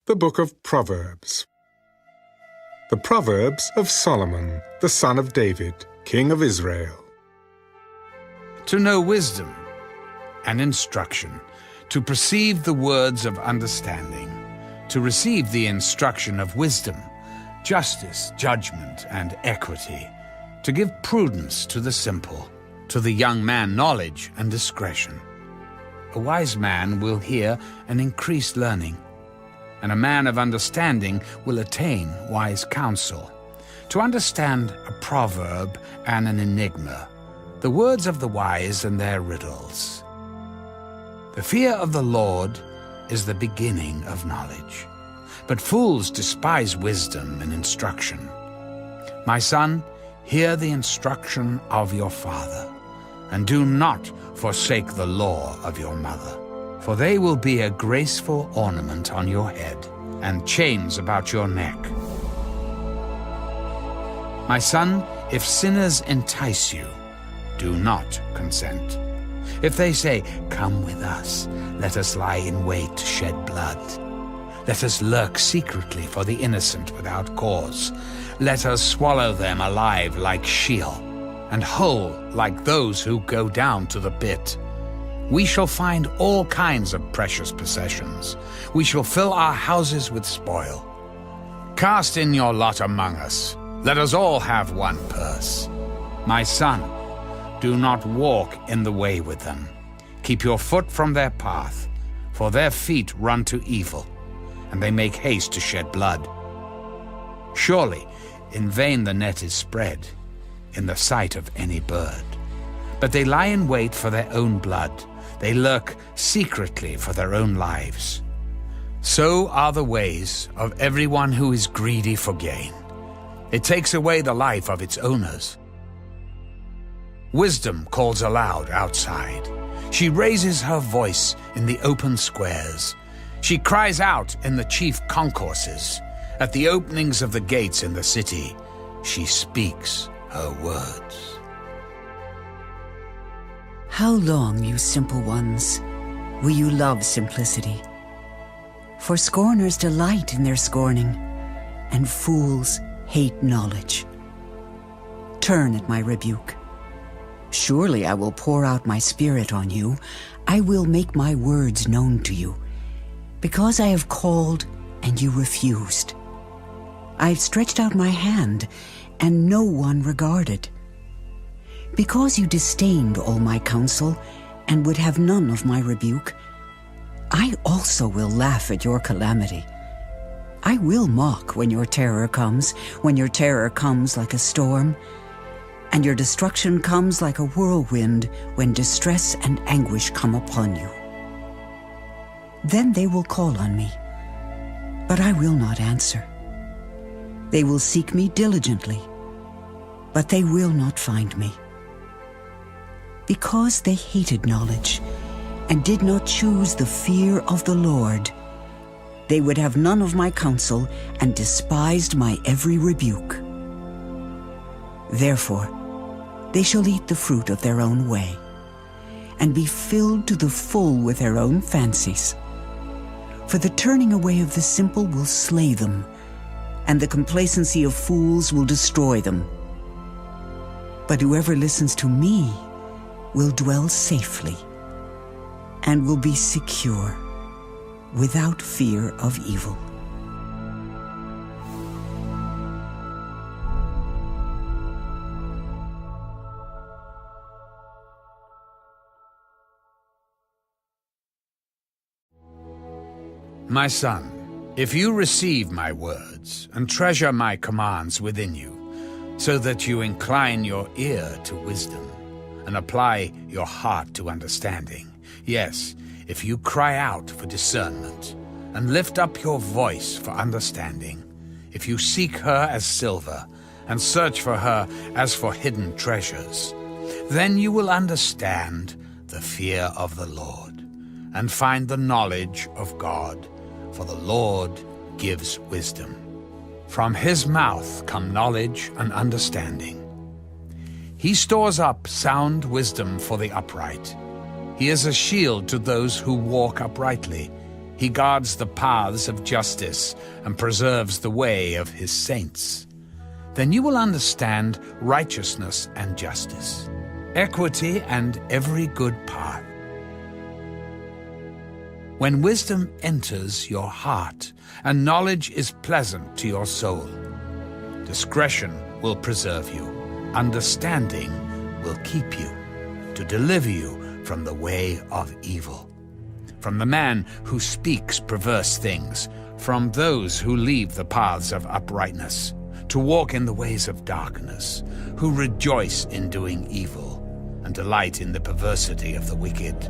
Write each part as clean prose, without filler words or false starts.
The Book of Proverbs. The Proverbs of Solomon, the son of David, king of Israel. To know wisdom and instruction, to perceive the words of understanding, to receive the instruction of wisdom, justice, judgment, and equity, to give prudence to the simple, to the young man knowledge and discretion. A wise man will hear and increase learning, and a man of understanding will attain wise counsel. To understand a proverb and an enigma, the words of the wise and their riddles. The fear of the Lord is the beginning of knowledge, but fools despise wisdom and instruction. My son, hear the instruction of your father, and do not forsake the law of your mother. For they will be a graceful ornament on your head, and chains about your neck. My son, if sinners entice you, do not consent. If they say, "Come with us, let us lie in wait to shed blood. Let us lurk secretly for the innocent without cause. Let us swallow them alive like Sheol, and whole like those who go down to the pit. We shall find all kinds of precious possessions. We shall fill our houses with spoil. Cast in your lot among us. Let us all have one purse. My son, do not walk in the way with them. Keep your foot from their path, for their feet run to evil, and they make haste to shed blood. Surely, in vain the net is spread, in the sight of any bird. But they lie in wait for their own blood. They lurk secretly for their own lives. So are the ways of everyone who is greedy for gain. It takes away the life of its owners. Wisdom calls aloud outside. She raises her voice in the open squares. She cries out in the chief concourses. At the openings of the gates in the city, she speaks her words. How long, you simple ones, will you love simplicity? For scorners delight in their scorning, and fools hate knowledge. Turn at my rebuke. Surely I will pour out my spirit on you. I will make my words known to you. Because I have called and you refused. I have stretched out my hand and no one regarded. Because you disdained all my counsel and would have none of my rebuke, I also will laugh at your calamity. I will mock when your terror comes like a storm, and your destruction comes like a whirlwind when distress and anguish come upon you. Then they will call on me, but I will not answer. They will seek me diligently, but they will not find me. Because they hated knowledge and did not choose the fear of the Lord, they would have none of my counsel and despised my every rebuke. Therefore, they shall eat the fruit of their own way and be filled to the full with their own fancies. For the turning away of the simple will slay them, and the complacency of fools will destroy them. But whoever listens to me will dwell safely and will be secure without fear of evil. My son, if you receive my words and treasure my commands within you, so that you incline your ear to wisdom and apply your heart to understanding, yes, if you cry out for discernment and lift up your voice for understanding, if you seek her as silver and search for her as for hidden treasures, then you will understand the fear of the Lord and find the knowledge of God, for the Lord gives wisdom. From his mouth come knowledge and understanding. He stores up sound wisdom for the upright. He is a shield to those who walk uprightly. He guards the paths of justice and preserves the way of his saints. Then you will understand righteousness and justice, equity and every good path. When wisdom enters your heart and knowledge is pleasant to your soul, discretion will preserve you, understanding will keep you, to deliver you from the way of evil, from the man who speaks perverse things, from those who leave the paths of uprightness, to walk in the ways of darkness, who rejoice in doing evil, and delight in the perversity of the wicked,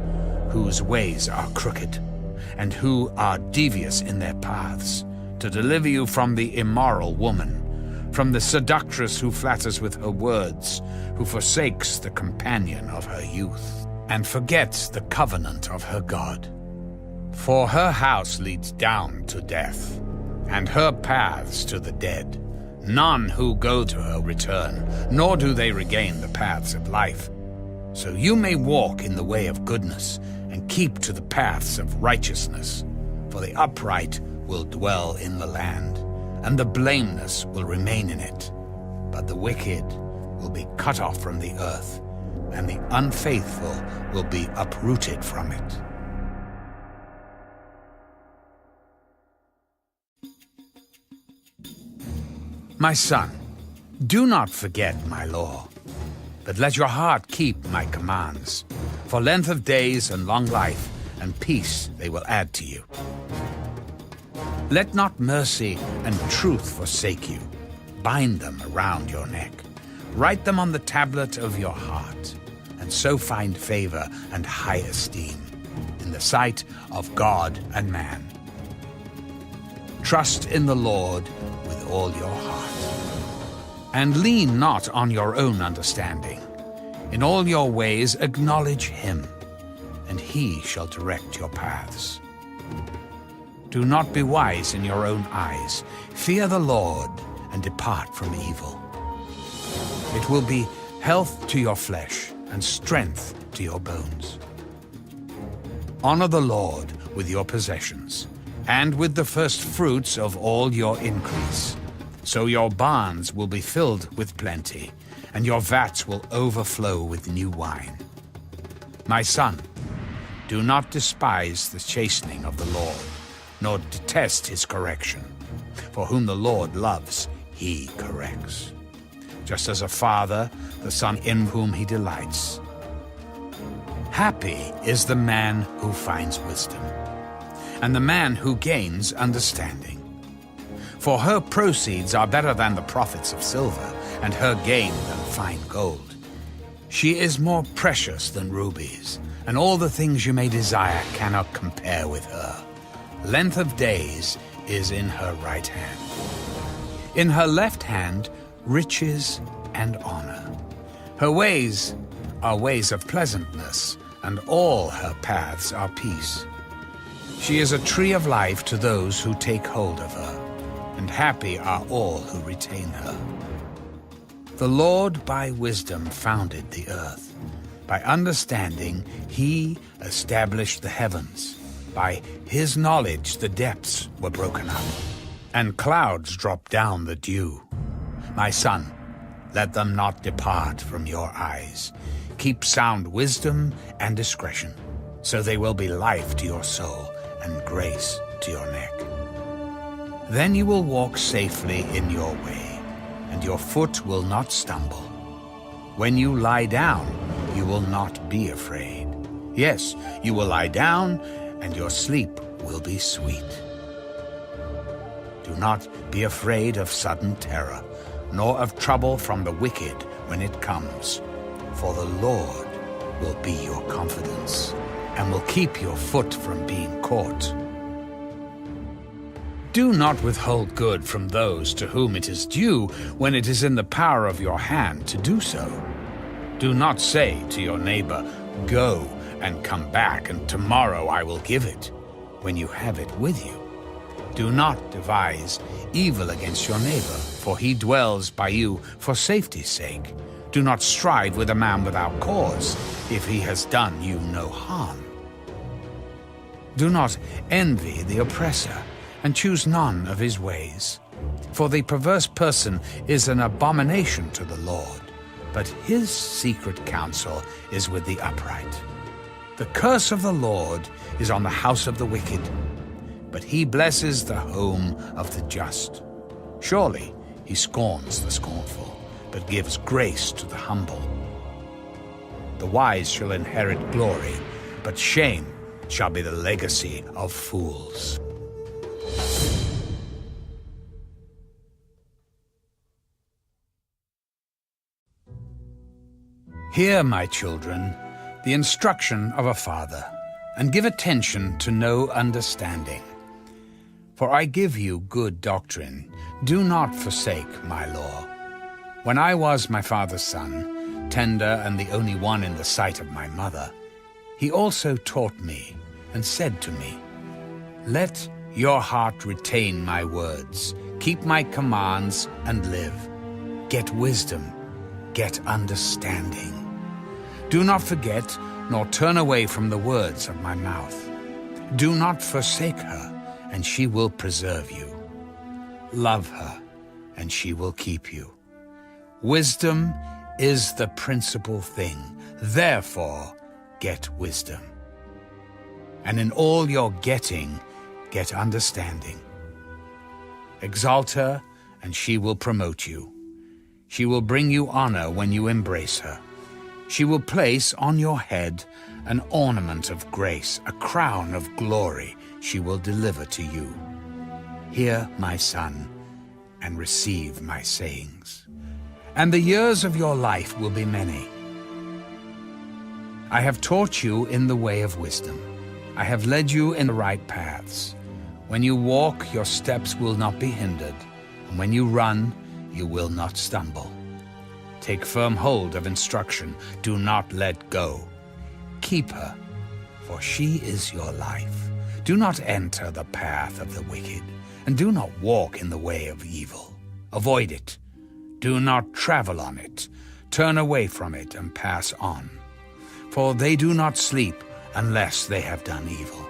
whose ways are crooked, and who are devious in their paths, to deliver you from the immoral woman, from the seductress who flatters with her words, who forsakes the companion of her youth, and forgets the covenant of her God. For her house leads down to death, and her paths to the dead. None who go to her return, nor do they regain the paths of life. So you may walk in the way of goodness, and keep to the paths of righteousness. For the upright will dwell in the land, and the blameless will remain in it. But the wicked will be cut off from the earth, and the unfaithful will be uprooted from it. My son, do not forget my law, but let your heart keep my commands. For length of days and long life and peace they will add to you. Let not mercy and truth forsake you. Bind them around your neck. Write them on the tablet of your heart, and so find favor and high esteem in the sight of God and man. Trust in the Lord with all your heart, and lean not on your own understanding. In all your ways acknowledge him, and he shall direct your paths. Do not be wise in your own eyes. Fear the Lord and depart from evil. It will be health to your flesh and strength to your bones. Honor the Lord with your possessions, and with the first fruits of all your increase. So your barns will be filled with plenty, and your vats will overflow with new wine. My son, do not despise the chastening of the Lord, nor detest his correction. For whom the Lord loves, he corrects, just as a father the son in whom he delights. Happy is the man who finds wisdom, and the man who gains understanding. For her proceeds are better than the profits of silver, and her gain than fine gold. She is more precious than rubies, and all the things you may desire cannot compare with her. Length of days is in her right hand. In her left hand, riches and honor. Her ways are ways of pleasantness, and all her paths are peace. She is a tree of life to those who take hold of her, and happy are all who retain her. The Lord by wisdom founded the earth. By understanding he established the heavens. By his knowledge the depths were broken up, and clouds dropped down the dew. My son, let them not depart from your eyes. Keep sound wisdom and discretion, so they will be life to your soul and grace to your neck. Then you will walk safely in your way, and your foot will not stumble. When you lie down, you will not be afraid. Yes, you will lie down, and your sleep will be sweet. Do not be afraid of sudden terror, nor of trouble from the wicked when it comes. For the Lord will be your confidence, and will keep your foot from being caught. Do not withhold good from those to whom it is due when it is in the power of your hand to do so. Do not say to your neighbor, "Go and come back, and tomorrow I will give it," when you have it with you. Do not devise evil against your neighbor, for he dwells by you for safety's sake. Do not strive with a man without cause, if he has done you no harm. Do not envy the oppressor, and choose none of his ways. For the perverse person is an abomination to the Lord, but his secret counsel is with the upright. The curse of the Lord is on the house of the wicked, but he blesses the home of the just. Surely he scorns the scornful, but gives grace to the humble. The wise shall inherit glory, but shame shall be the legacy of fools. Hear, my children, the instruction of a father, and give attention to know understanding. For I give you good doctrine. Do not forsake my law. When I was my father's son, tender and the only one in the sight of my mother, he also taught me and said to me, Let your heart retain my words, keep my commands and live. Get wisdom, get understanding. Do not forget, nor turn away from the words of my mouth. Do not forsake her, and she will preserve you. Love her, and she will keep you. Wisdom is the principal thing. Therefore, get wisdom. And in all your getting, get understanding. Exalt her, and she will promote you. She will bring you honor when you embrace her. She will place on your head an ornament of grace, a crown of glory she will deliver to you. Hear, my son, and receive my sayings. And the years of your life will be many. I have taught you in the way of wisdom. I have led you in the right paths. When you walk, your steps will not be hindered, and when you run, you will not stumble. Take firm hold of instruction. Do not let go. Keep her, for she is your life. Do not enter the path of the wicked, and do not walk in the way of evil. Avoid it. Do not travel on it. Turn away from it and pass on. For they do not sleep unless they have done evil,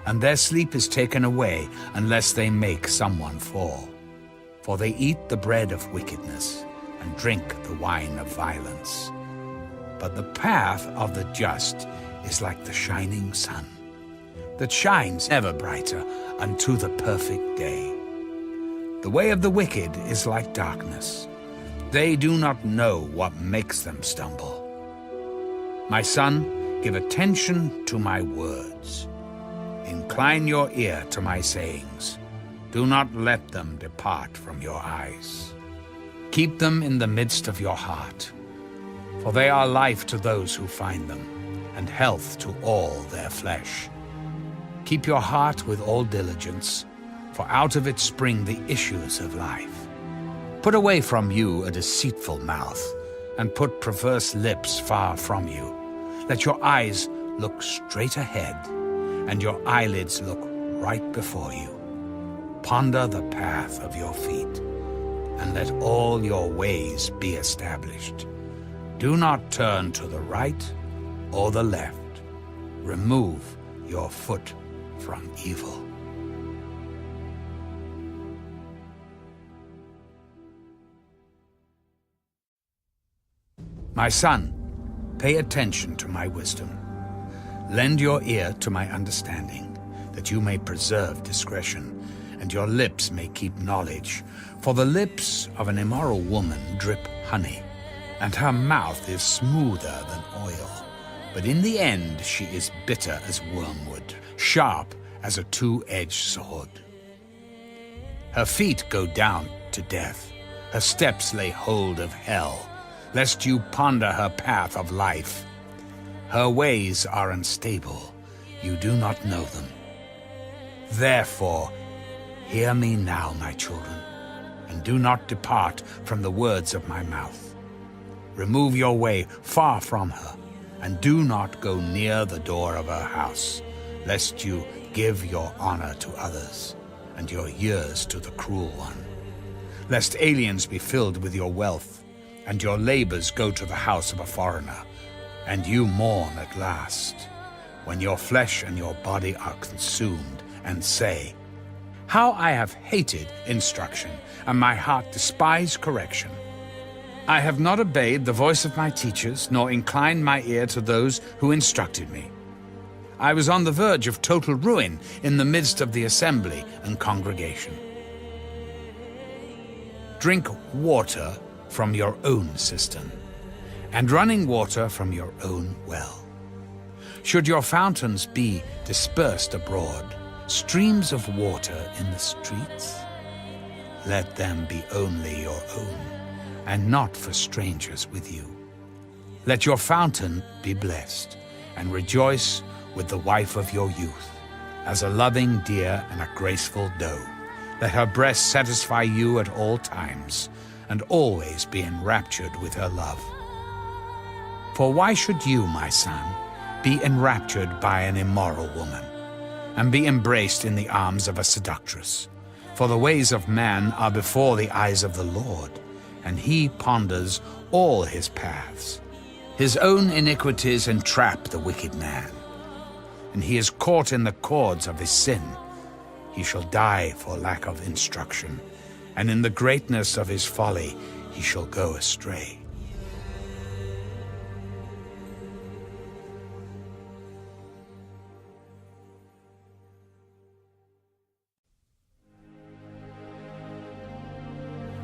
and their sleep is taken away unless they make someone fall. For they eat the bread of wickedness and drink the wine of violence. But the path of the just is like the shining sun, that shines ever brighter unto the perfect day. The way of the wicked is like darkness. They do not know what makes them stumble. My son, give attention to my words. Incline your ear to my sayings. Do not let them depart from your eyes. Keep them in the midst of your heart, for they are life to those who find them, and health to all their flesh. Keep your heart with all diligence, for out of it spring the issues of life. Put away from you a deceitful mouth, and put perverse lips far from you. Let your eyes look straight ahead, and your eyelids look right before you. Ponder the path of your feet, and let all your ways be established. Do not turn to the right or the left. Remove your foot from evil. My son, pay attention to my wisdom. Lend your ear to my understanding, that you may preserve discretion, and your lips may keep knowledge. For the lips of an immoral woman drip honey, and her mouth is smoother than oil. But in the end she is bitter as wormwood, sharp as a two-edged sword. Her feet go down to death. Her steps lay hold of hell, lest you ponder her path of life. Her ways are unstable. You do not know them. Therefore, hear me now, my children, and do not depart from the words of my mouth. Remove your way far from her, and do not go near the door of her house, lest you give your honor to others, and your years to the cruel one. Lest aliens be filled with your wealth, and your labors go to the house of a foreigner, and you mourn at last. when your flesh and your body are consumed, and say, "How I have hated instruction, and my heart despised correction. I have not obeyed the voice of my teachers, nor inclined my ear to those who instructed me. I was on the verge of total ruin in the midst of the assembly and congregation." Drink water from your own cistern, and running water from your own well. Should your fountains be dispersed abroad, streams of water in the streets, let them be only your own, and not for strangers with you. Let your fountain be blessed, and rejoice with the wife of your youth, as a loving deer and a graceful doe. Let her breast satisfy you at all times, and always be enraptured with her love. For why should you, my son, be enraptured by an immoral woman, and be embraced in the arms of a seductress? For the ways of man are before the eyes of the Lord, and he ponders all his paths. His own iniquities entrap the wicked man, and he is caught in the cords of his sin. He shall die for lack of instruction, and in the greatness of his folly he shall go astray.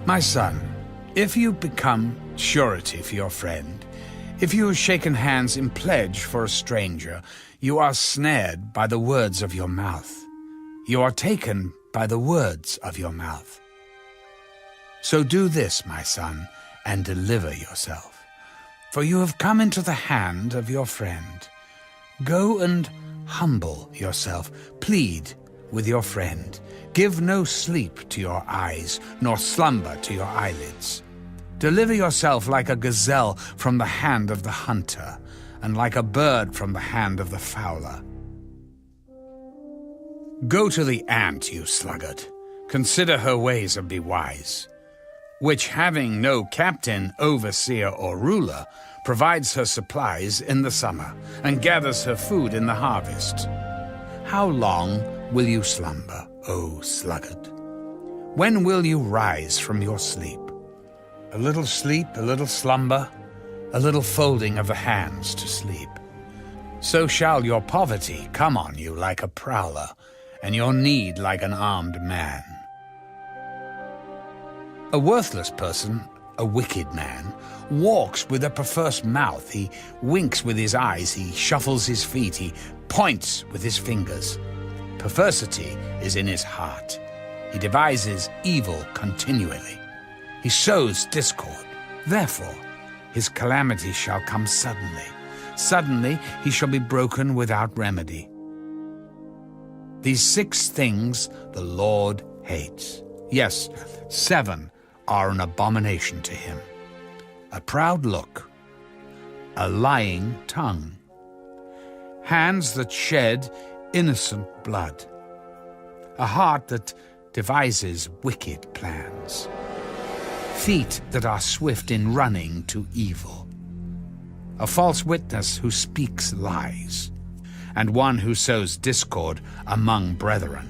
My son, if you become surety for your friend, if you have shaken hands in pledge for a stranger, you are snared by the words of your mouth. You are taken by the words of your mouth. So do this, my son, and deliver yourself, for you have come into the hand of your friend. Go and humble yourself, plead with your friend. Give no sleep to your eyes, nor slumber to your eyelids. Deliver yourself like a gazelle from the hand of the hunter, and like a bird from the hand of the fowler. Go to the ant, you sluggard. Consider her ways and be wise, which, having no captain, overseer, or ruler, provides her supplies in the summer, and gathers her food in the harvest. How long will you slumber, O sluggard? When will you rise from your sleep? A little sleep, a little slumber, a little folding of the hands to sleep. So shall your poverty come on you like a prowler, and your need like an armed man. A worthless person, a wicked man, walks with a perverse mouth. He winks with his eyes, he shuffles his feet, he points with his fingers. Perversity is in his heart. He devises evil continually. He sows discord. Therefore, his calamity shall come suddenly. Suddenly he shall be broken without remedy. These 6 things the Lord hates. Yes, 7 are an abomination to him: a proud look, a lying tongue, hands that shed innocent blood, a heart that devises wicked plans, feet that are swift in running to evil, a false witness who speaks lies, and one who sows discord among brethren.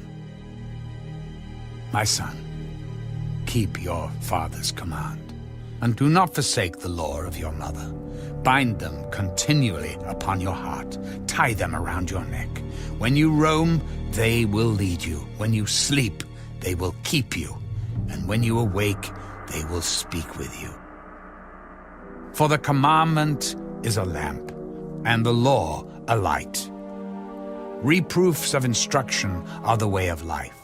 My son, keep your father's command, and do not forsake the law of your mother. Bind them continually upon your heart. Tie them around your neck. When you roam, they will lead you. When you sleep, they will keep you. And when you awake, they will speak with you. For the commandment is a lamp, and the law a light. Reproofs of instruction are the way of life,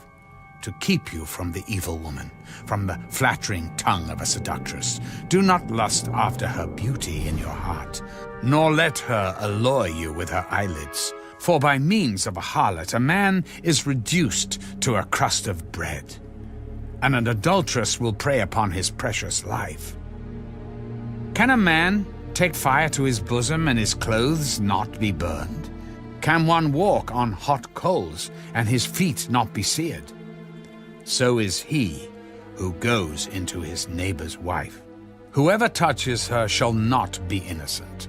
to keep you from the evil woman, from the flattering tongue of a seductress. Do not lust after her beauty in your heart, nor let her allure you with her eyelids. For by means of a harlot a man is reduced to a crust of bread, and an adulteress will prey upon his precious life. Can a man take fire to his bosom and his clothes not be burned? Can one walk on hot coals and his feet not be seared? So is he who goes into his neighbor's wife. Whoever touches her shall not be innocent.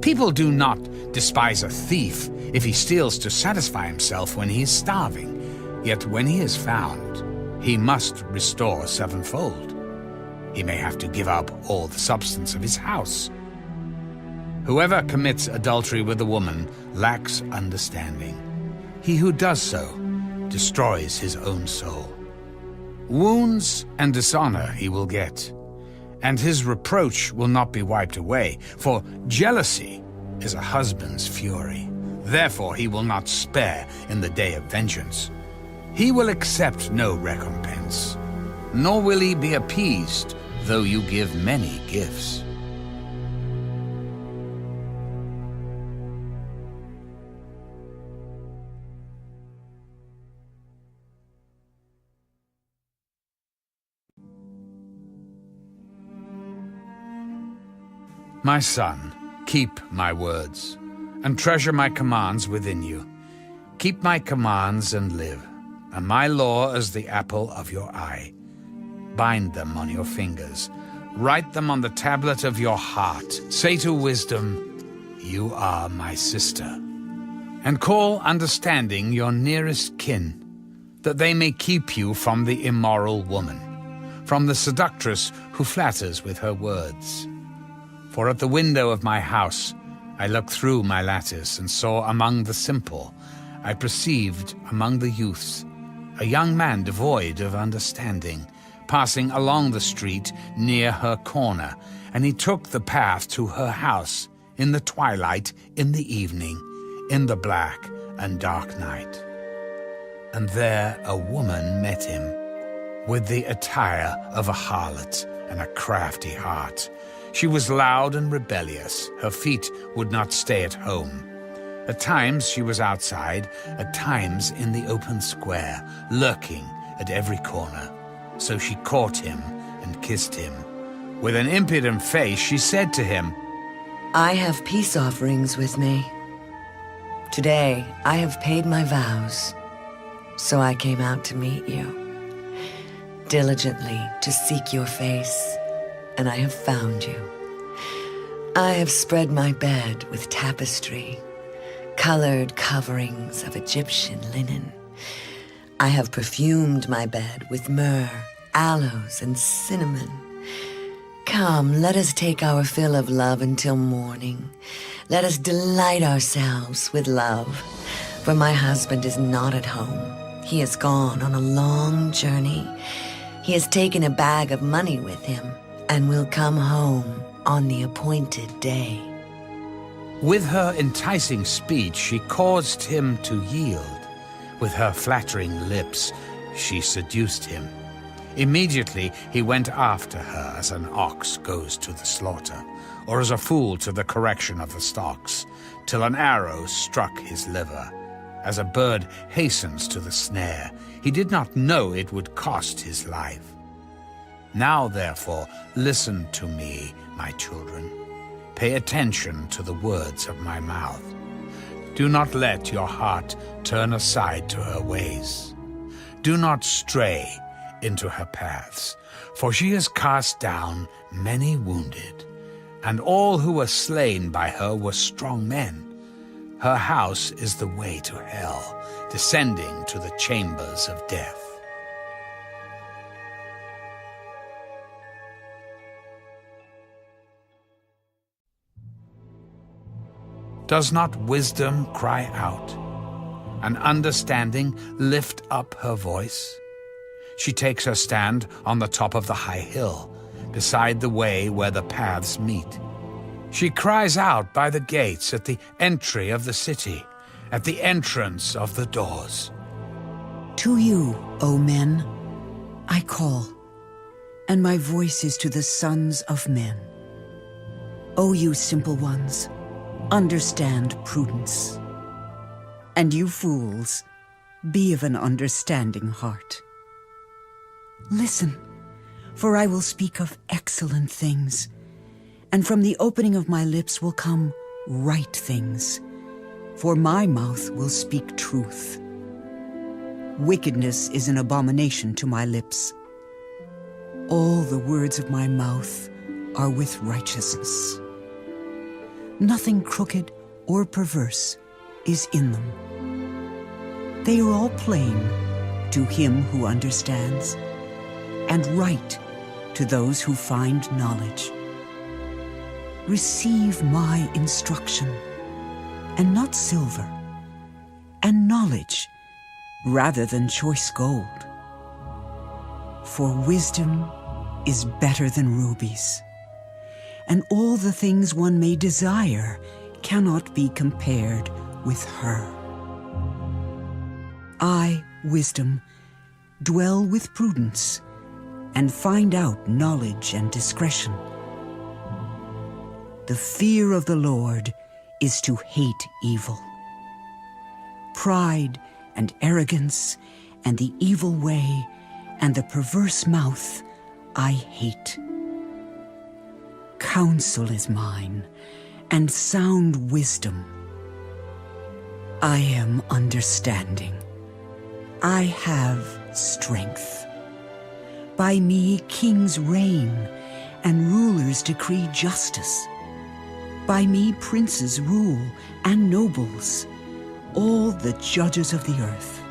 People do not despise a thief if he steals to satisfy himself when he is starving. Yet when he is found, he must restore sevenfold. He may have to give up all the substance of his house. Whoever commits adultery with a woman lacks understanding. He who does so destroys his own soul. Wounds and dishonor he will get, and his reproach will not be wiped away, for jealousy is a husband's fury. Therefore he will not spare in the day of vengeance. He will accept no recompense, nor will he be appeased, though you give many gifts. My son, keep my words, and treasure my commands within you. Keep my commands and live, and my law as the apple of your eye. Bind them on your fingers, write them on the tablet of your heart. Say to wisdom, you are my sister. And call understanding your nearest kin, that they may keep you from the immoral woman, from the seductress who flatters with her words. For at the window of my house I looked through my lattice and saw among the simple, I perceived among the youths, a young man devoid of understanding, passing along the street near her corner, and he took the path to her house in the twilight, in the evening, in the black and dark night. And there a woman met him, with the attire of a harlot and a crafty heart. She was loud and rebellious. Her feet would not stay at home. At times she was outside, at times in the open square, lurking at every corner. So she caught him and kissed him. With an impudent face she said to him, I have peace offerings with me. Today I have paid my vows, so I came out to meet you, diligently to seek your face, and I have found you. I have spread my bed with tapestry, colored coverings of Egyptian linen. I have perfumed my bed with myrrh, aloes, and cinnamon. Come, let us take our fill of love until morning. Let us delight ourselves with love, for my husband is not at home. He has gone on a long journey. He has taken a bag of money with him and will come home on the appointed day. With her enticing speech she caused him to yield. With her flattering lips she seduced him. Immediately he went after her as an ox goes to the slaughter, or as a fool to the correction of the stocks, till an arrow struck his liver. As a bird hastens to the snare, he did not know it would cost his life. Now, therefore, listen to me, my children. Pay attention to the words of my mouth. Do not let your heart turn aside to her ways. Do not stray into her paths, for she has cast down many wounded, and all who were slain by her were strong men. Her house is the way to hell, descending to the chambers of death. Does not wisdom cry out, and understanding lift up her voice? She takes her stand on the top of the high hill, beside the way where the paths meet. She cries out by the gates at the entry of the city, at the entrance of the doors. To you, O men, I call, and my voice is to the sons of men. O you simple ones, understand prudence. And you fools, be of an understanding heart. Listen, for I will speak of excellent things, and from the opening of my lips will come right things, for my mouth will speak truth. Wickedness is an abomination to my lips. All the words of my mouth are with righteousness. Nothing crooked or perverse is in them. They are all plain to him who understands, and right to those who find knowledge. Receive my instruction, and not silver, and knowledge rather than choice gold. For wisdom is better than rubies, and all the things one may desire cannot be compared with her. I, wisdom, dwell with prudence, and find out knowledge and discretion. The fear of the Lord is to hate evil. Pride and arrogance and the evil way and the perverse mouth I hate. Counsel is mine, and sound wisdom. I am understanding. I have strength. By me kings reign, and rulers decree justice. By me princes rule, and nobles, all the judges of the earth.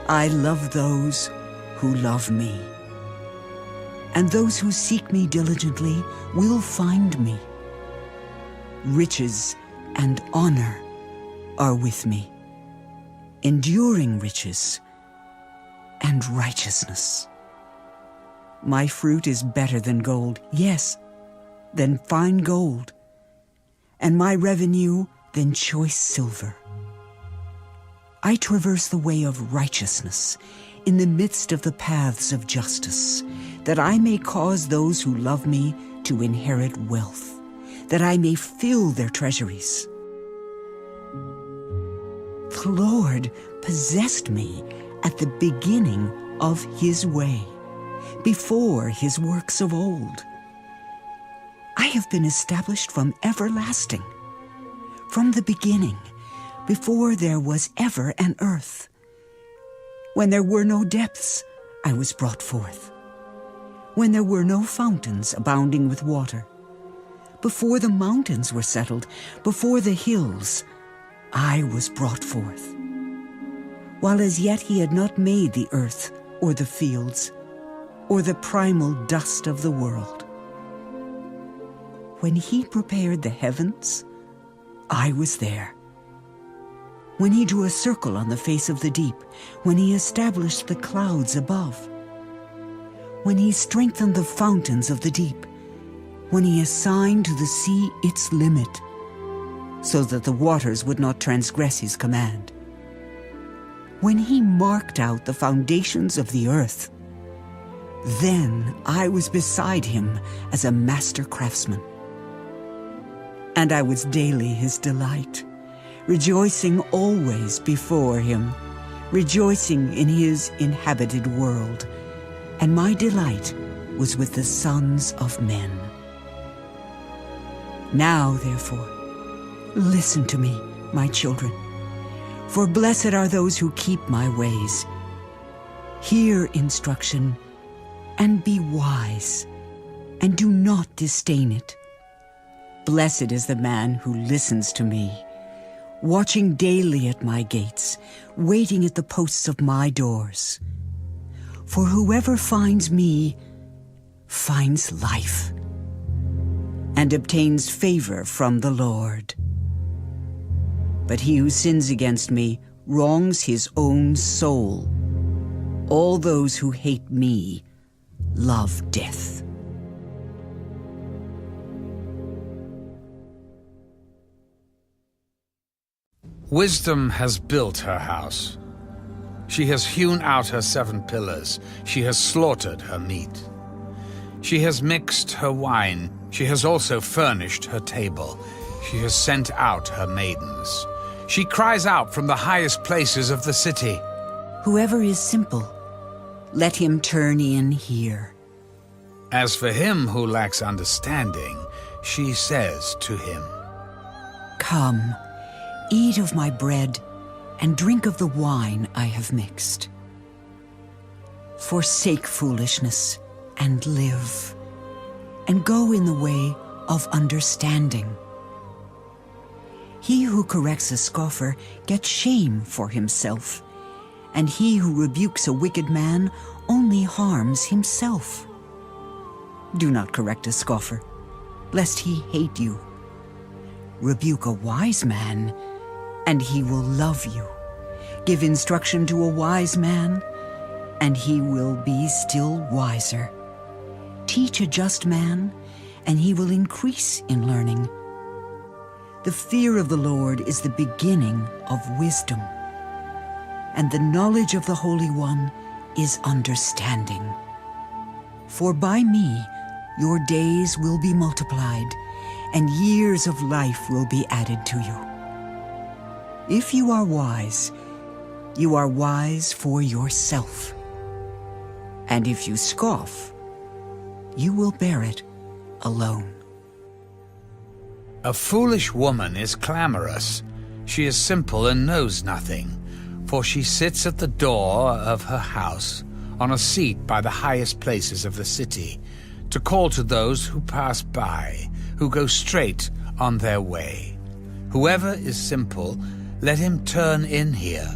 I love those who love me, and those who seek me diligently will find me. Riches and honor are with me, enduring riches and righteousness. My fruit is better than gold, yes, than fine gold, and my revenue than choice silver. I traverse the way of righteousness in the midst of the paths of justice, that I may cause those who love me to inherit wealth, that I may fill their treasuries. The Lord possessed me at the beginning of his way, before his works of old. I have been established from everlasting, from the beginning, before there was ever an earth. When there were no depths, I was brought forth. When there were no fountains abounding with water, before the mountains were settled, before the hills, I was brought forth. While as yet he had not made the earth or the fields, or the primal dust of the world. When he prepared the heavens, I was there. When he drew a circle on the face of the deep, when he established the clouds above, when he strengthened the fountains of the deep, when he assigned to the sea its limit, so that the waters would not transgress his command. When he marked out the foundations of the earth, then I was beside him as a master craftsman. And I was daily his delight, rejoicing always before him, rejoicing in his inhabited world. And my delight was with the sons of men. Now, therefore, listen to me, my children, for blessed are those who keep my ways. Hear instruction, and be wise, and do not disdain it. Blessed is the man who listens to me, watching daily at my gates, waiting at the posts of my doors. For whoever finds me finds life, and obtains favor from the Lord. But he who sins against me wrongs his own soul. All those who hate me love death. Wisdom has built her house. She has hewn out her 7 pillars. She has slaughtered her meat. She has mixed her wine. She has also furnished her table. She has sent out her maidens. She cries out from the highest places of the city. Whoever is simple, let him turn in here. As for him who lacks understanding, she says to him, Come, eat of my bread, and drink of the wine I have mixed. Forsake foolishness, and live, and go in the way of understanding. He who corrects a scoffer gets shame for himself, and he who rebukes a wicked man only harms himself. Do not correct a scoffer, lest he hate you. Rebuke a wise man, and he will love you. Give instruction to a wise man, and he will be still wiser. Teach a just man, and he will increase in learning. The fear of the Lord is the beginning of wisdom, and the knowledge of the Holy One is understanding. For by me your days will be multiplied, and years of life will be added to you. If you are wise for yourself. And if you scoff, you will bear it alone. A foolish woman is clamorous. She is simple and knows nothing, for she sits at the door of her house, on a seat by the highest places of the city, to call to those who pass by, who go straight on their way. Whoever is simple, let him turn in here.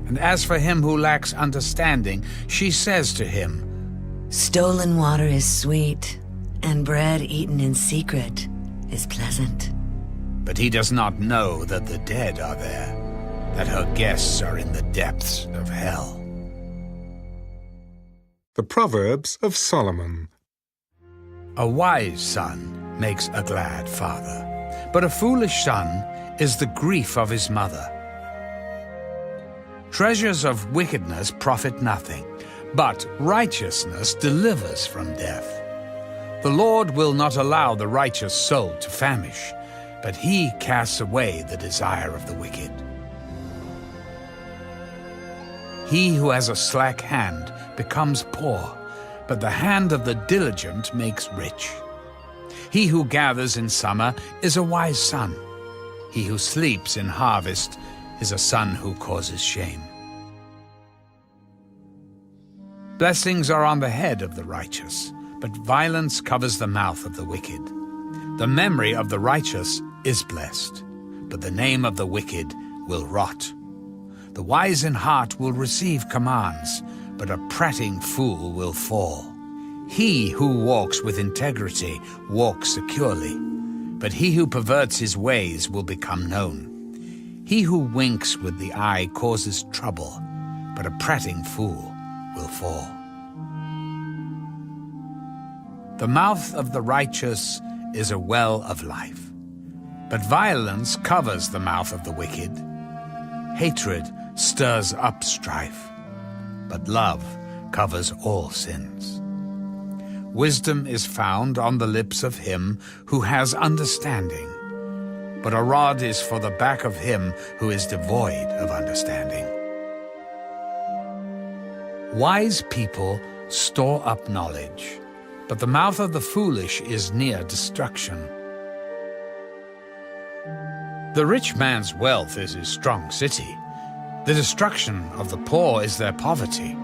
And as for him who lacks understanding, she says to him, Stolen water is sweet, and bread eaten in secret is pleasant. but he does not know that the dead are there, that her guests are in the depths of hell. The Proverbs of Solomon. A wise son makes a glad father, but a foolish son is the grief of his mother. Treasures of wickedness profit nothing, but righteousness delivers from death. The Lord will not allow the righteous soul to famish, but he casts away the desire of the wicked. He who has a slack hand becomes poor, but the hand of the diligent makes rich. He who gathers in summer is a wise son. He who sleeps in harvest is a son who causes shame. Blessings are on the head of the righteous, but violence covers the mouth of the wicked. The memory of the righteous is blessed, but the name of the wicked will rot. The wise in heart will receive commands, but a prating fool will fall. He who walks with integrity walks securely, but he who perverts his ways will become known. He who winks with the eye causes trouble, but a prating fool will fall. The mouth of the righteous is a well of life, but violence covers the mouth of the wicked. Hatred stirs up strife, but love covers all sins. Wisdom is found on the lips of him who has understanding, but a rod is for the back of him who is devoid of understanding. Wise people store up knowledge, but the mouth of the foolish is near destruction. The rich man's wealth is his strong city. The destruction of the poor is their poverty.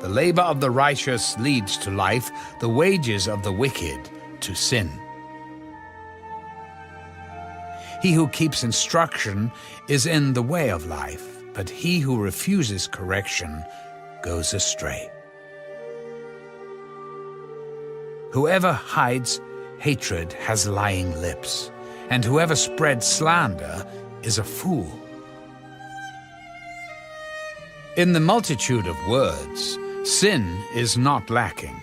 The labor of the righteous leads to life, the wages of the wicked to sin. He who keeps instruction is in the way of life, but he who refuses correction goes astray. Whoever hides hatred has lying lips, and whoever spreads slander is a fool. In the multitude of words, sin is not lacking,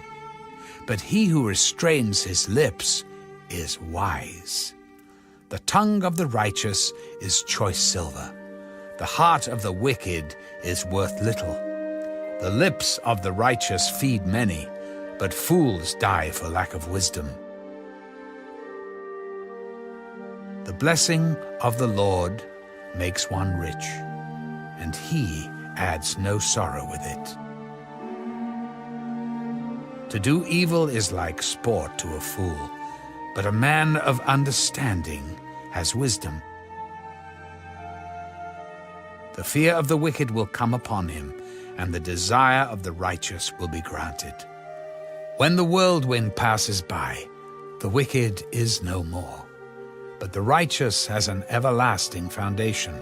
but he who restrains his lips is wise. The tongue of the righteous is choice silver. The heart of the wicked is worth little. The lips of the righteous feed many, but fools die for lack of wisdom. The blessing of the Lord makes one rich, and he adds no sorrow with it. To do evil is like sport to a fool, but a man of understanding has wisdom. The fear of the wicked will come upon him, and the desire of the righteous will be granted. When the whirlwind passes by, The wicked is no more, but the righteous has an everlasting foundation.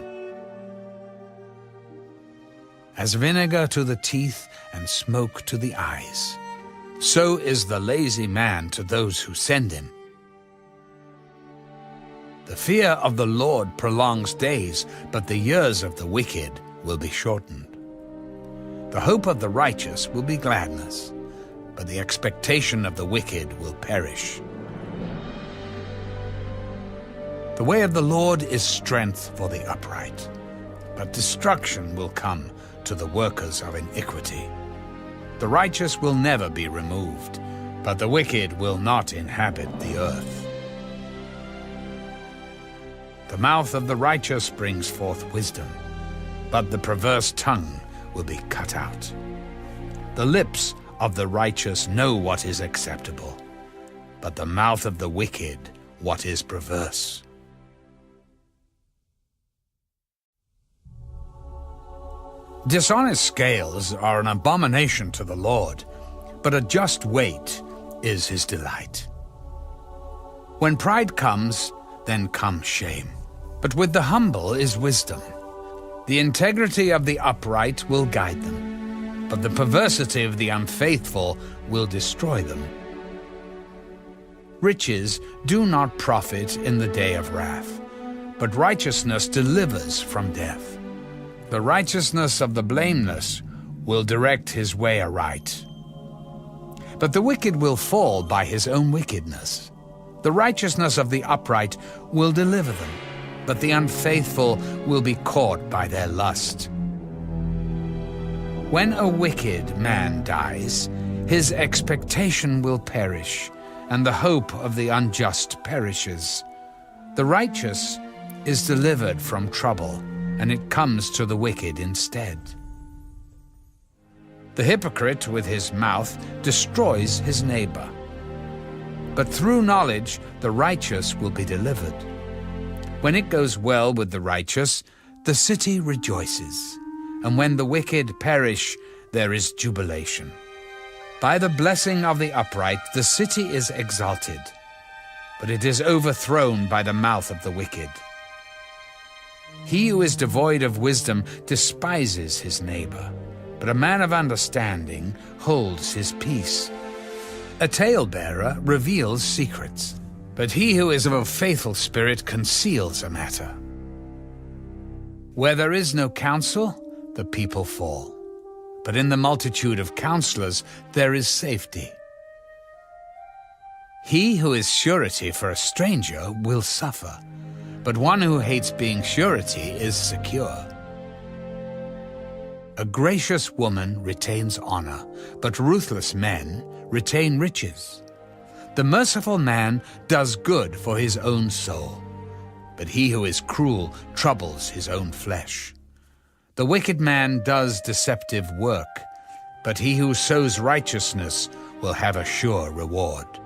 As vinegar to the teeth and smoke to the eyes, so is the lazy man to those who send him. The fear of the Lord prolongs days, but the years of the wicked will be shortened. The hope of the righteous will be gladness, but the expectation of the wicked will perish. The way of the Lord is strength for the upright, but destruction will come to the workers of iniquity. The righteous will never be removed, but the wicked will not inhabit the earth. The mouth of the righteous brings forth wisdom, but the perverse tongue will be cut out. The lips of the righteous know what is acceptable, but the mouth of the wicked what is perverse. Dishonest scales are an abomination to the Lord, but a just weight is his delight. When pride comes, then comes shame, but with the humble is wisdom. The integrity of the upright will guide them, but the perversity of the unfaithful will destroy them. Riches do not profit in the day of wrath, but righteousness delivers from death. The righteousness of the blameless will direct his way aright, but the wicked will fall by his own wickedness. The righteousness of the upright will deliver them, but the unfaithful will be caught by their lust. When a wicked man dies, his expectation will perish, and the hope of the unjust perishes. The righteous is delivered from trouble, and it comes to the wicked instead. The hypocrite with his mouth destroys his neighbor, but through knowledge the righteous will be delivered. When it goes well with the righteous, the city rejoices, and when the wicked perish, there is jubilation. By the blessing of the upright, the city is exalted, but it is overthrown by the mouth of the wicked. He who is devoid of wisdom despises his neighbor, but a man of understanding holds his peace. A talebearer reveals secrets, but he who is of a faithful spirit conceals a matter. Where there is no counsel, the people fall, but in the multitude of counselors there is safety. He who is surety for a stranger will suffer, but one who hates being surety is secure. A gracious woman retains honor, but ruthless men retain riches. The merciful man does good for his own soul, but he who is cruel troubles his own flesh. The wicked man does deceptive work, but he who sows righteousness will have a sure reward.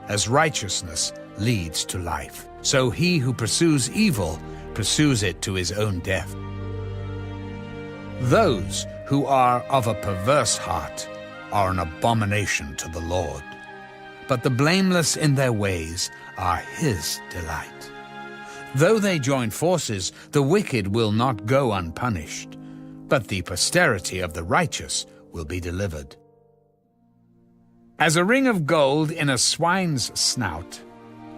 As righteousness leads to life, so he who pursues evil pursues it to his own death. Those who are of a perverse heart are an abomination to the Lord, but the blameless in their ways are his delight. Though they join forces, the wicked will not go unpunished, but the posterity of the righteous will be delivered. As a ring of gold in a swine's snout,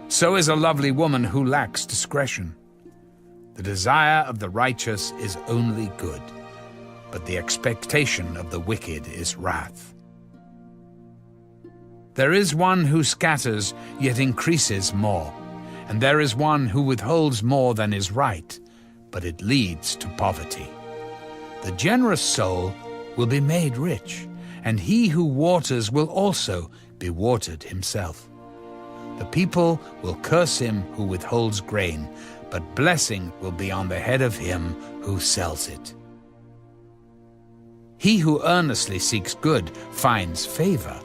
so is a lovely woman who lacks discretion. The desire of the righteous is only good, but the expectation of the wicked is wrath. There is one who scatters, yet increases more, and there is one who withholds more than is right, but it leads to poverty. The generous soul will be made rich, and he who waters will also be watered himself. The people will curse him who withholds grain, but blessing will be on the head of him who sells it. He who earnestly seeks good finds favor,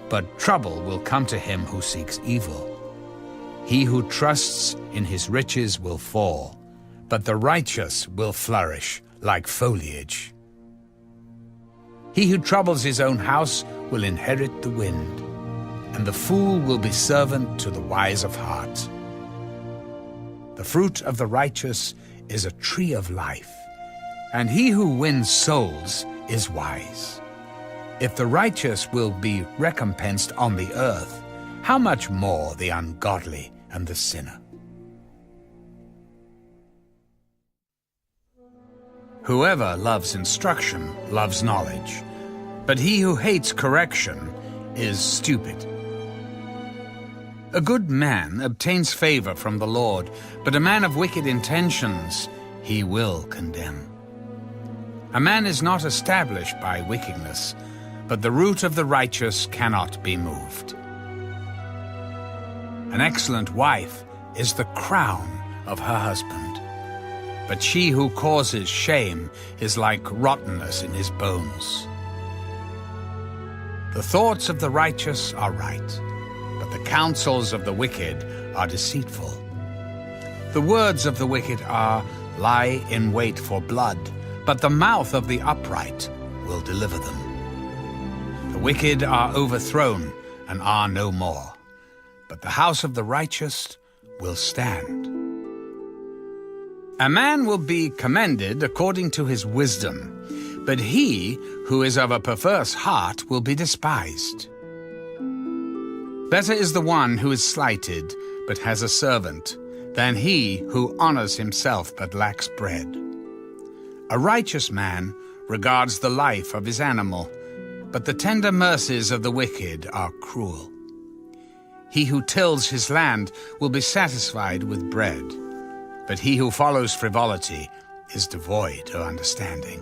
but trouble will come to him who seeks evil. He who trusts in his riches will fall, but the righteous will flourish like foliage. He who troubles his own house will inherit the wind, and the fool will be servant to the wise of heart. The fruit of the righteous is a tree of life, and he who wins souls is wise. If the righteous will be recompensed on the earth, how much more the ungodly and the sinner? Whoever loves instruction loves knowledge, but he who hates correction is stupid. A good man obtains favor from the Lord, but a man of wicked intentions he will condemn. A man is not established by wickedness, but the root of the righteous cannot be moved. An excellent wife is the crown of her husband, but she who causes shame is like rottenness in his bones. The thoughts of the righteous are right, but the counsels of the wicked are deceitful. The words of the wicked lie in wait for blood, but the mouth of the upright will deliver them. The wicked are overthrown and are no more, but the house of the righteous will stand. A man will be commended according to his wisdom, but he who is of a perverse heart will be despised. Better is the one who is slighted, but has a servant, than he who honors himself but lacks bread. A righteous man regards the life of his animal, but the tender mercies of the wicked are cruel. He who tills his land will be satisfied with bread, but he who follows frivolity is devoid of understanding.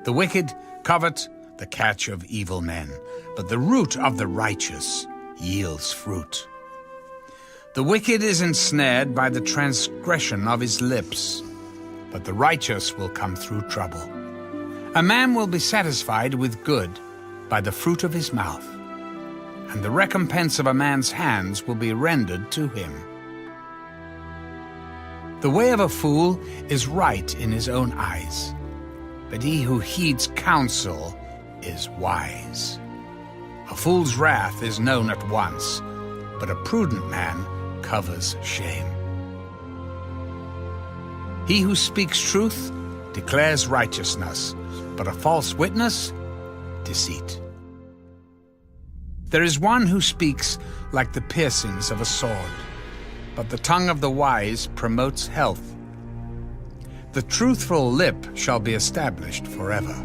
The wicked covet the catch of evil men, but the root of the righteous yields fruit. The wicked is ensnared by the transgression of his lips, but the righteous will come through trouble. A man will be satisfied with good by the fruit of his mouth, and the recompense of a man's hands will be rendered to him. The way of a fool is right in his own eyes, but he who heeds counsel is wise. A fool's wrath is known at once, but a prudent man covers shame. He who speaks truth declares righteousness, but a false witness, deceit. There is one who speaks like the piercings of a sword, but the tongue of the wise promotes health. The truthful lip shall be established forever,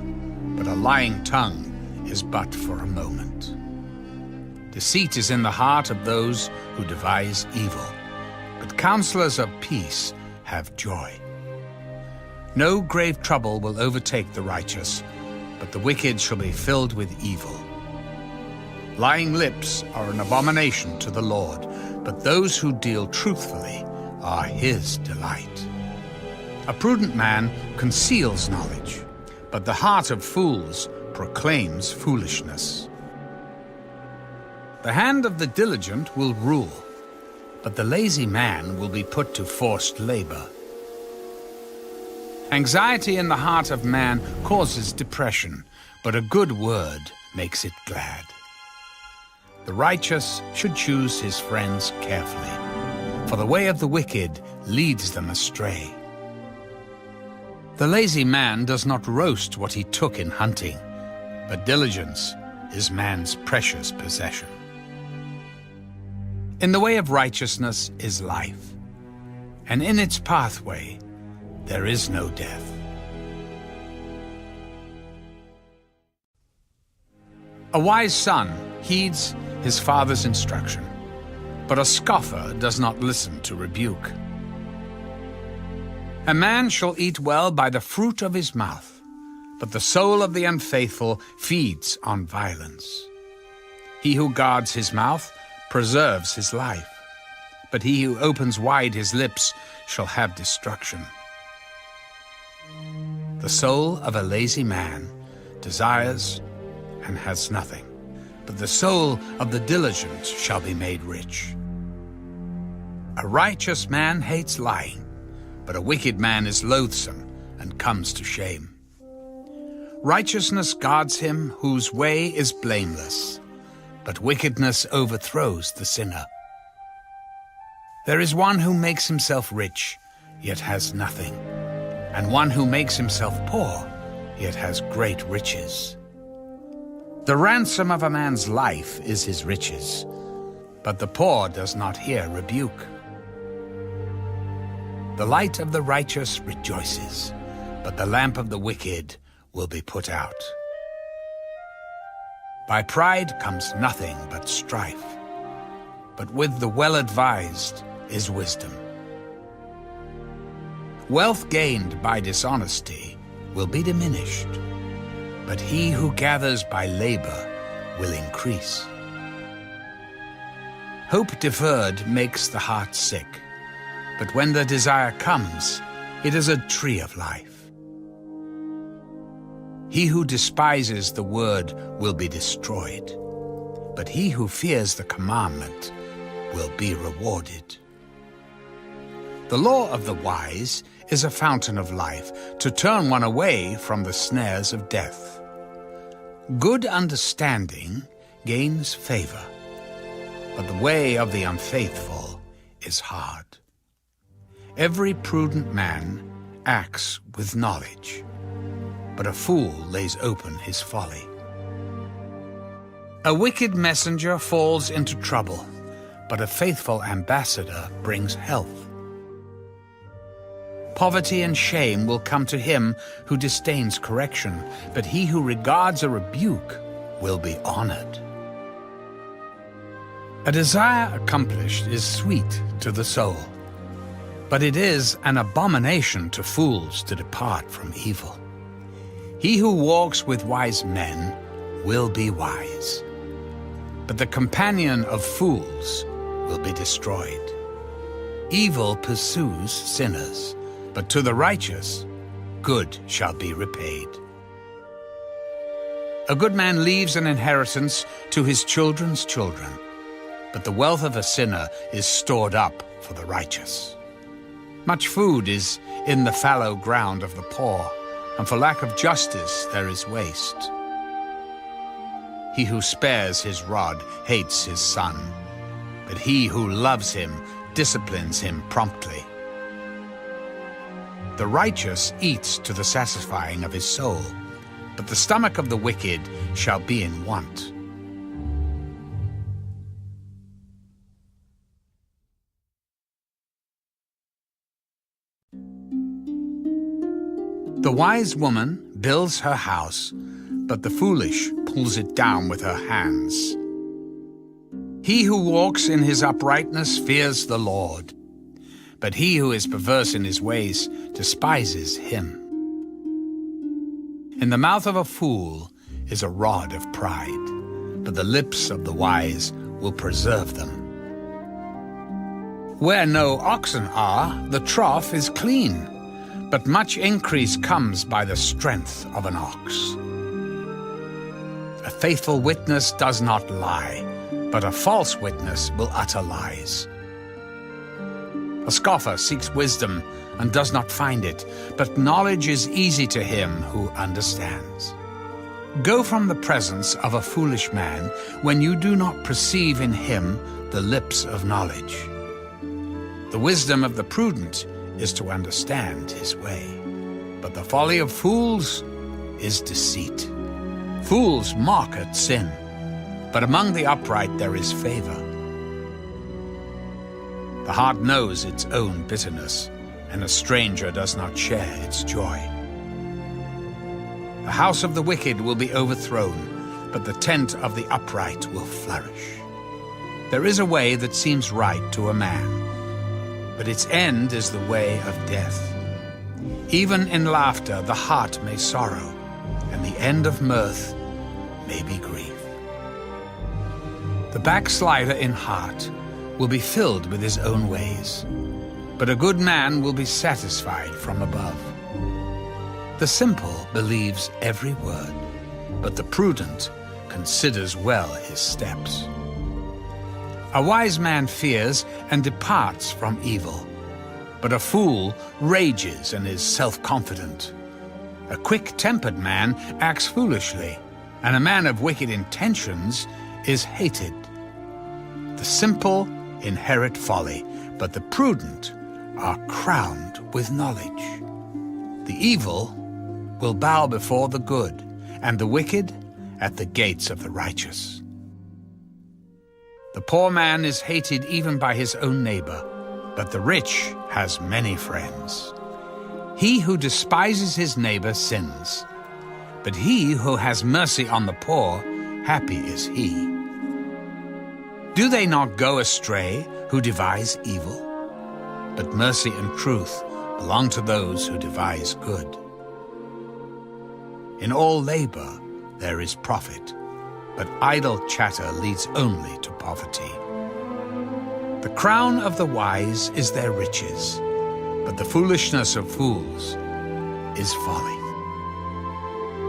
but a lying tongue is but for a moment. Deceit is in the heart of those who devise evil, but counselors of peace have joy. No grave trouble will overtake the righteous, but the wicked shall be filled with evil. Lying lips are an abomination to the Lord, but those who deal truthfully are his delight. A prudent man conceals knowledge, but the heart of fools proclaims foolishness. The hand of the diligent will rule, but the lazy man will be put to forced labor. Anxiety in the heart of man causes depression, but a good word makes it glad. The righteous should choose his friends carefully, for the way of the wicked leads them astray. The lazy man does not roast what he took in hunting, but diligence is man's precious possession. In the way of righteousness is life, and in its pathway there is no death. A wise son heeds his father's instruction, but a scoffer does not listen to rebuke. A man shall eat well by the fruit of his mouth, but the soul of the unfaithful feeds on violence. He who guards his mouth preserves his life, but he who opens wide his lips shall have destruction. The soul of a lazy man desires and has nothing, but the soul of the diligent shall be made rich. A righteous man hates lying, but a wicked man is loathsome and comes to shame. Righteousness guards him whose way is blameless, but wickedness overthrows the sinner. There is one who makes himself rich, yet has nothing, and one who makes himself poor, yet has great riches. The ransom of a man's life is his riches, but the poor does not hear rebuke. The light of the righteous rejoices, but the lamp of the wicked will be put out. By pride comes nothing but strife, but with the well-advised is wisdom. Wealth gained by dishonesty will be diminished, but he who gathers by labor will increase. Hope deferred makes the heart sick, but when the desire comes, it is a tree of life. He who despises the word will be destroyed, but he who fears the commandment will be rewarded. The law of the wise is a fountain of life, to turn one away from the snares of death. Good understanding gains favor, but the way of the unfaithful is hard. Every prudent man acts with knowledge, but a fool lays open his folly. A wicked messenger falls into trouble, but a faithful ambassador brings health. Poverty and shame will come to him who disdains correction, but he who regards a rebuke will be honored. A desire accomplished is sweet to the soul, but it is an abomination to fools to depart from evil. He who walks with wise men will be wise, but the companion of fools will be destroyed. Evil pursues sinners, but to the righteous, good shall be repaid. A good man leaves an inheritance to his children's children, but the wealth of a sinner is stored up for the righteous. Much food is in the fallow ground of the poor, and for lack of justice there is waste. He who spares his rod hates his son, but he who loves him disciplines him promptly. The righteous eats to the satisfying of his soul, but the stomach of the wicked shall be in want. The wise woman builds her house, but the foolish pulls it down with her hands. He who walks in his uprightness fears the Lord, but he who is perverse in his ways despises him. In the mouth of a fool is a rod of pride, but the lips of the wise will preserve them. Where no oxen are, the trough is clean, but much increase comes by the strength of an ox. A faithful witness does not lie, but a false witness will utter lies. A scoffer seeks wisdom and does not find it, but knowledge is easy to him who understands. Go from the presence of a foolish man when you do not perceive in him the lips of knowledge. The wisdom of the prudent is to understand his way, but the folly of fools is deceit. Fools mock at sin, but among the upright there is favor. The heart knows its own bitterness, and a stranger does not share its joy. The house of the wicked will be overthrown, but the tent of the upright will flourish. There is a way that seems right to a man, but its end is the way of death. Even in laughter the heart may sorrow, and the end of mirth may be grief. The backslider in heart will be filled with his own ways, but a good man will be satisfied from above. The simple believes every word, but the prudent considers well his steps. A wise man fears and departs from evil, but a fool rages and is self-confident. A quick-tempered man acts foolishly, and a man of wicked intentions is hated. The simple inherit folly, but the prudent are crowned with knowledge. The evil will bow before the good, and the wicked at the gates of the righteous. The poor man is hated even by his own neighbor, but the rich has many friends. He who despises his neighbor sins, but he who has mercy on the poor, happy is he. Do they not go astray who devise evil? But mercy and truth belong to those who devise good. In all labor there is profit, but idle chatter leads only to poverty. The crown of the wise is their riches, but the foolishness of fools is folly.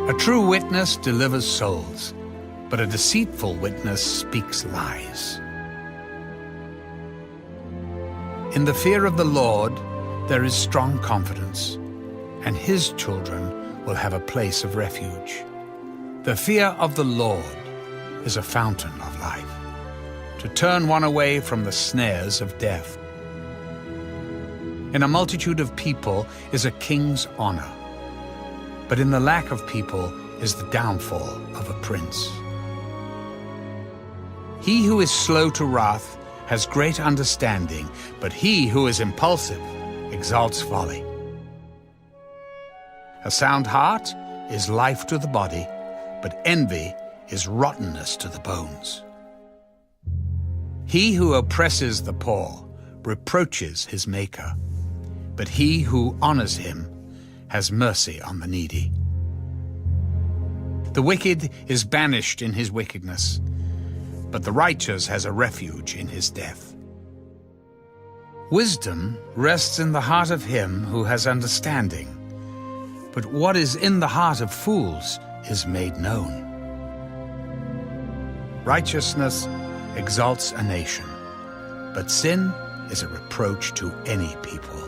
A true witness delivers souls, but a deceitful witness speaks lies. In the fear of the Lord there is strong confidence, and his children will have a place of refuge. The fear of the Lord is a fountain of life, to turn one away from the snares of death. In a multitude of people is a king's honor, but in the lack of people is the downfall of a prince. He who is slow to wrath has great understanding, but he who is impulsive exalts folly. A sound heart is life to the body, but envy is rottenness to the bones. He who oppresses the poor reproaches his Maker, but he who honors him has mercy on the needy. The wicked is banished in his wickedness, but the righteous has a refuge in his death. Wisdom rests in the heart of him who has understanding, but what is in the heart of fools is made known. Righteousness exalts a nation, but sin is a reproach to any people.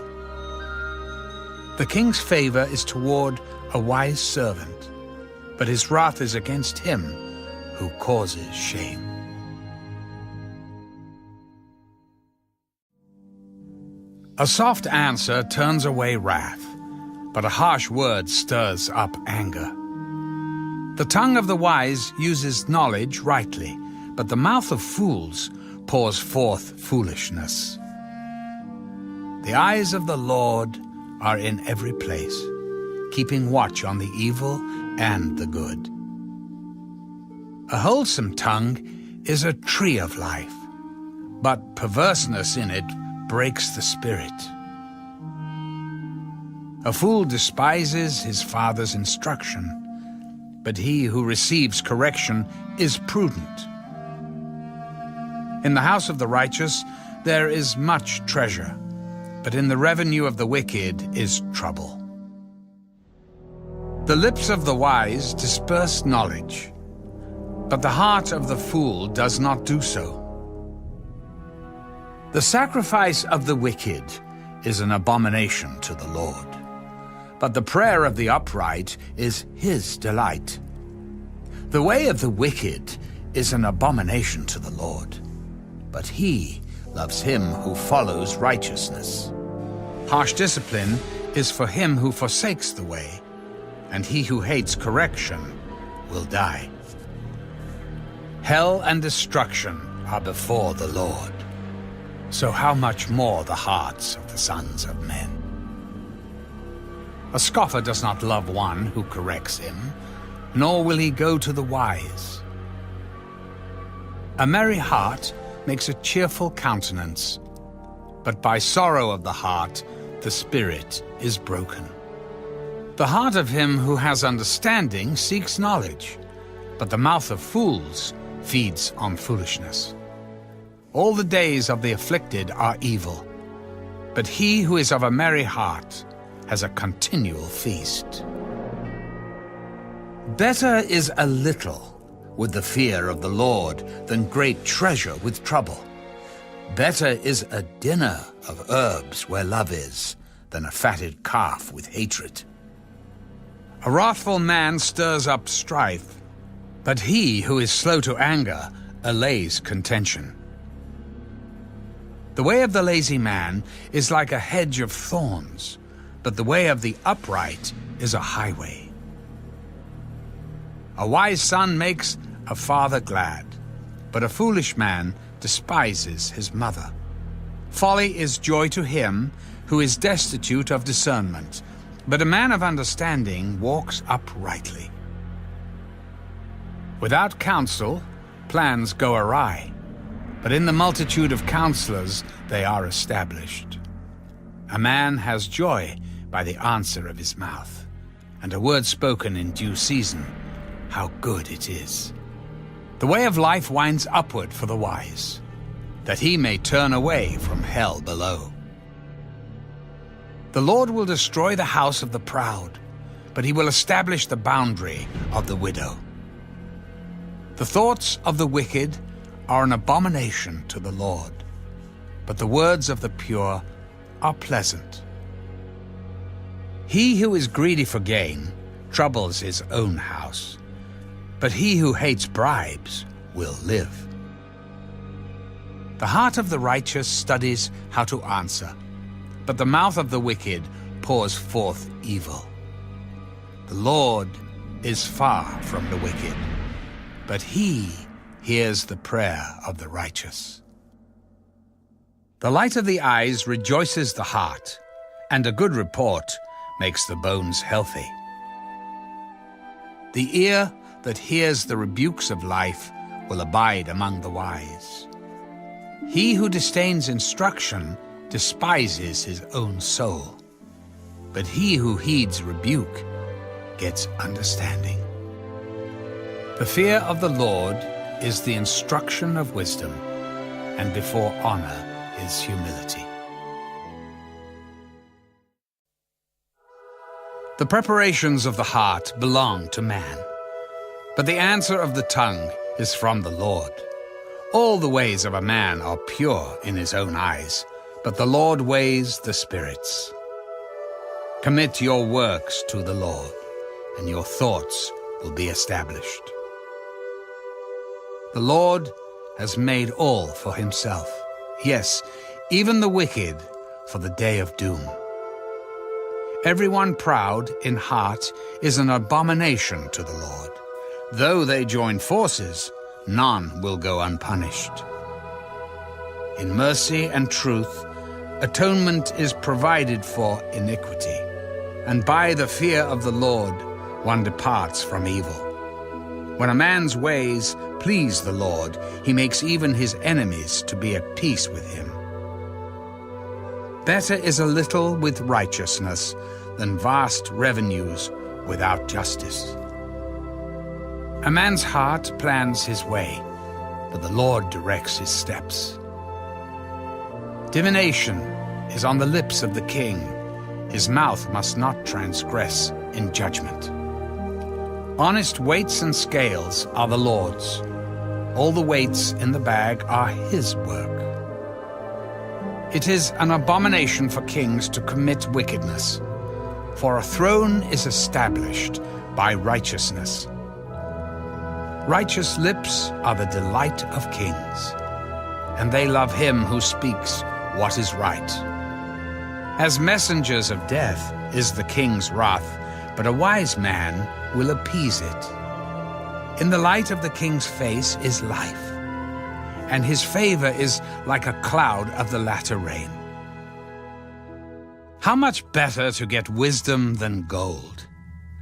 The king's favor is toward a wise servant, but his wrath is against him who causes shame. A soft answer turns away wrath, but a harsh word stirs up anger. The tongue of the wise uses knowledge rightly, but the mouth of fools pours forth foolishness. The eyes of the Lord are in every place, keeping watch on the evil and the good. A wholesome tongue is a tree of life, but perverseness in it breaks the spirit. A fool despises his father's instruction, but he who receives correction is prudent. In the house of the righteous there is much treasure, but in the revenue of the wicked is trouble. The lips of the wise disperse knowledge, but the heart of the fool does not do so. The sacrifice of the wicked is an abomination to the Lord, but the prayer of the upright is his delight. The way of the wicked is an abomination to the Lord, but he loves him who follows righteousness. Harsh discipline is for him who forsakes the way, and he who hates correction will die. Hell and destruction are before the Lord, so how much more the hearts of the sons of men? A scoffer does not love one who corrects him, nor will he go to the wise. A merry heart makes a cheerful countenance, but by sorrow of the heart the spirit is broken. The heart of him who has understanding seeks knowledge, but the mouth of fools feeds on foolishness. All the days of the afflicted are evil, but he who is of a merry heart has a continual feast. Better is a little with the fear of the Lord than great treasure with trouble. Better is a dinner of herbs where love is than a fatted calf with hatred. A wrathful man stirs up strife, but he who is slow to anger allays contention. The way of the lazy man is like a hedge of thorns, but the way of the upright is a highway. A wise son makes a father glad, but a foolish man despises his mother. Folly is joy to him who is destitute of discernment, but a man of understanding walks uprightly. Without counsel, plans go awry, but in the multitude of counselors they are established. A man has joy by the answer of his mouth, and a word spoken in due season, how good it is. The way of life winds upward for the wise, that he may turn away from hell below. The Lord will destroy the house of the proud, but he will establish the boundary of the widow. The thoughts of the wicked are an abomination to the Lord, but the words of the pure are pleasant. He who is greedy for gain troubles his own house, but he who hates bribes will live. The heart of the righteous studies how to answer, but the mouth of the wicked pours forth evil. The Lord is far from the wicked, but he hears the prayer of the righteous. The light of the eyes rejoices the heart, and a good report makes the bones healthy. The ear that hears the rebukes of life will abide among the wise. He who disdains instruction despises his own soul, but he who heeds rebuke gets understanding. The fear of the Lord is the instruction of wisdom, and before honor is humility. The preparations of the heart belong to man, but the answer of the tongue is from the Lord. All the ways of a man are pure in his own eyes, but the Lord weighs the spirits. Commit your works to the Lord, and your thoughts will be established. The Lord has made all for himself, yes, even the wicked for the day of doom. Everyone proud in heart is an abomination to the Lord. Though they join forces, none will go unpunished. In mercy and truth, atonement is provided for iniquity, and by the fear of the Lord one departs from evil. When a man's ways please the Lord, he makes even his enemies to be at peace with him. Better is a little with righteousness than vast revenues without justice. A man's heart plans his way, but the Lord directs his steps. Divination is on the lips of the king. His mouth must not transgress in judgment. Honest weights and scales are the Lord's. All the weights in the bag are his work. It is an abomination for kings to commit wickedness, for a throne is established by righteousness. Righteous lips are the delight of kings, and they love him who speaks what is right. As messengers of death is the king's wrath, but a wise man will appease it. In the light of the king's face is life, and his favor is like a cloud of the latter rain. How much better to get wisdom than gold,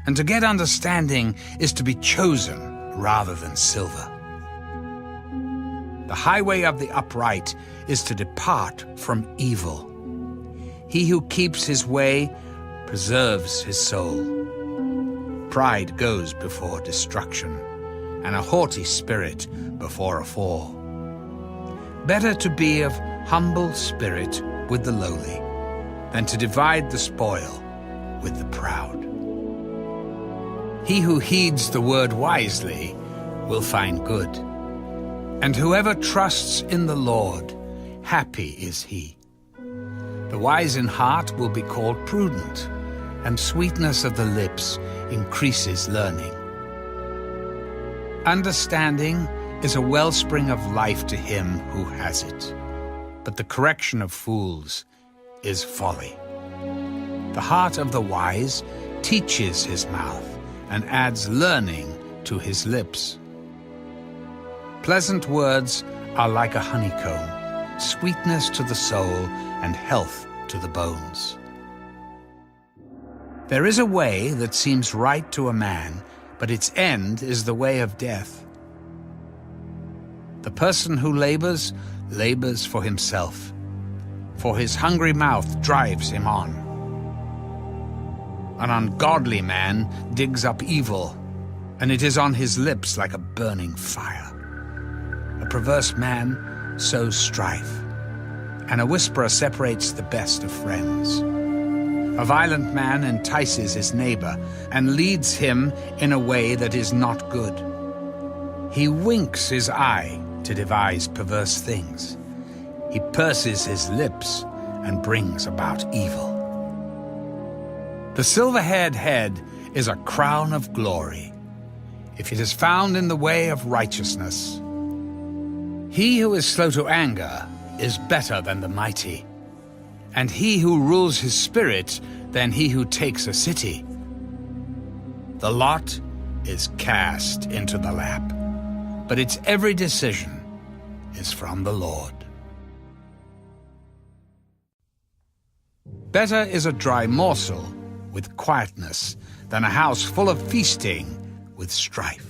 and to get understanding is to be chosen rather than silver. The highway of the upright is to depart from evil. He who keeps his way preserves his soul. Pride goes before destruction, and a haughty spirit before a fall. Better to be of humble spirit with the lowly than to divide the spoil with the proud. He who heeds the word wisely will find good, and whoever trusts in the Lord, happy is he. The wise in heart will be called prudent, and sweetness of the lips increases learning. Understanding is a wellspring of life to him who has it, but the correction of fools is folly. The heart of the wise teaches his mouth and adds learning to his lips. Pleasant words are like a honeycomb, sweetness to the soul and health to the bones. There is a way that seems right to a man, but its end is the way of death. The person who labors for himself, for his hungry mouth drives him on. An ungodly man digs up evil, and it is on his lips like a burning fire. A perverse man sows strife, and a whisperer separates the best of friends. A violent man entices his neighbor and leads him in a way that is not good. He winks his eye to devise perverse things. He purses his lips and brings about evil. The silver-haired head is a crown of glory, if it is found in the way of righteousness. He who is slow to anger is better than the mighty, and he who rules his spirit than he who takes a city. The lot is cast into the lap, but its every decision is from the Lord. Better is a dry morsel with quietness than a house full of feasting with strife.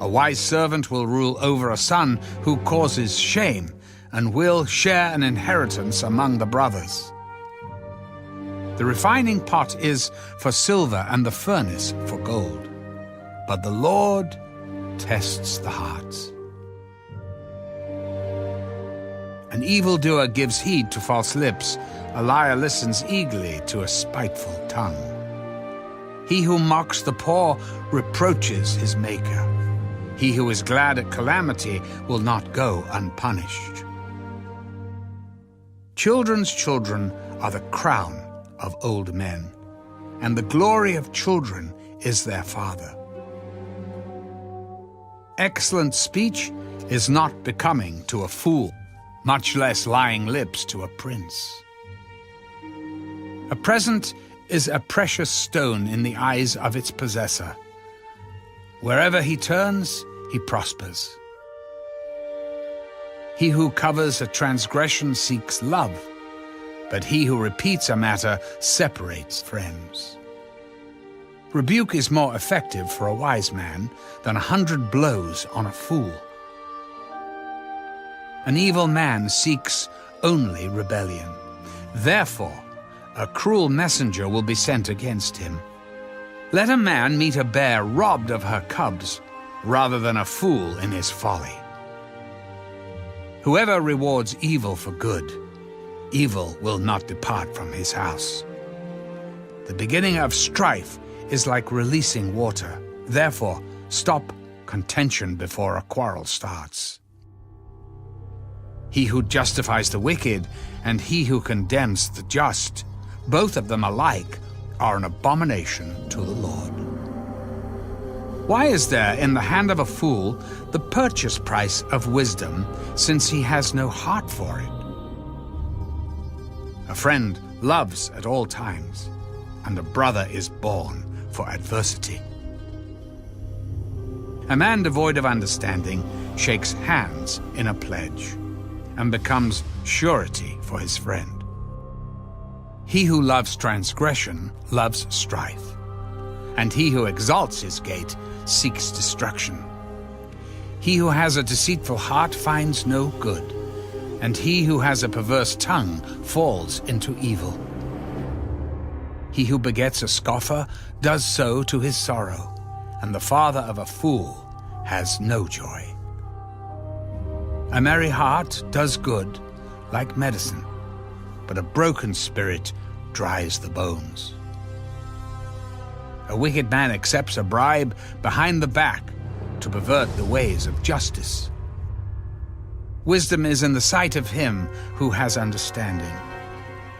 A wise servant will rule over a son who causes shame, and will share an inheritance among the brothers. The refining pot is for silver and the furnace for gold, but the Lord tests the hearts. An evildoer gives heed to false lips, a liar listens eagerly to a spiteful tongue. He who mocks the poor reproaches his maker. He who is glad at calamity will not go unpunished. Children's children are the crown of old men, and the glory of children is their father. Excellent speech is not becoming to a fool, much less lying lips to a prince. A present is a precious stone in the eyes of its possessor. Wherever he turns, he prospers. He who covers a transgression seeks love, but he who repeats a matter separates friends. Rebuke is more effective for a wise man than 100 blows on a fool. An evil man seeks only rebellion. Therefore, a cruel messenger will be sent against him. Let a man meet a bear robbed of her cubs, rather than a fool in his folly. Whoever rewards evil for good, evil will not depart from his house. The beginning of strife is like releasing water. Therefore, stop contention before a quarrel starts. He who justifies the wicked and he who condemns the just, both of them alike, are an abomination to the Lord. Why is there in the hand of a fool the purchase price of wisdom, since he has no heart for it? A friend loves at all times, and a brother is born for adversity. A man devoid of understanding shakes hands in a pledge, and becomes surety for his friend. He who loves transgression loves strife, and he who exalts his gate seeks destruction. He who has a deceitful heart finds no good, and he who has a perverse tongue falls into evil. He who begets a scoffer does so to his sorrow, and the father of a fool has no joy. A merry heart does good, like medicine, but a broken spirit dries the bones. A wicked man accepts a bribe behind the back to pervert the ways of justice. Wisdom is in the sight of him who has understanding,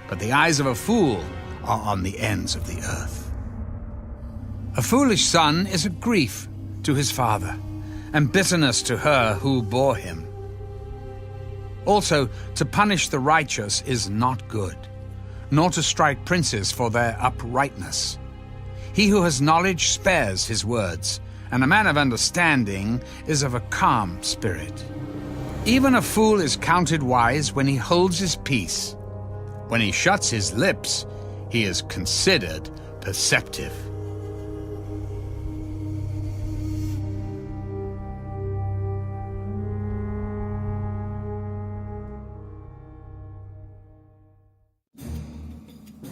but the eyes of a fool are on the ends of the earth. A foolish son is a grief to his father, and bitterness to her who bore him. Also, to punish the righteous is not good, nor to strike princes for their uprightness. He who has knowledge spares his words, and a man of understanding is of a calm spirit. Even a fool is counted wise when he holds his peace. When he shuts his lips, he is considered perceptive.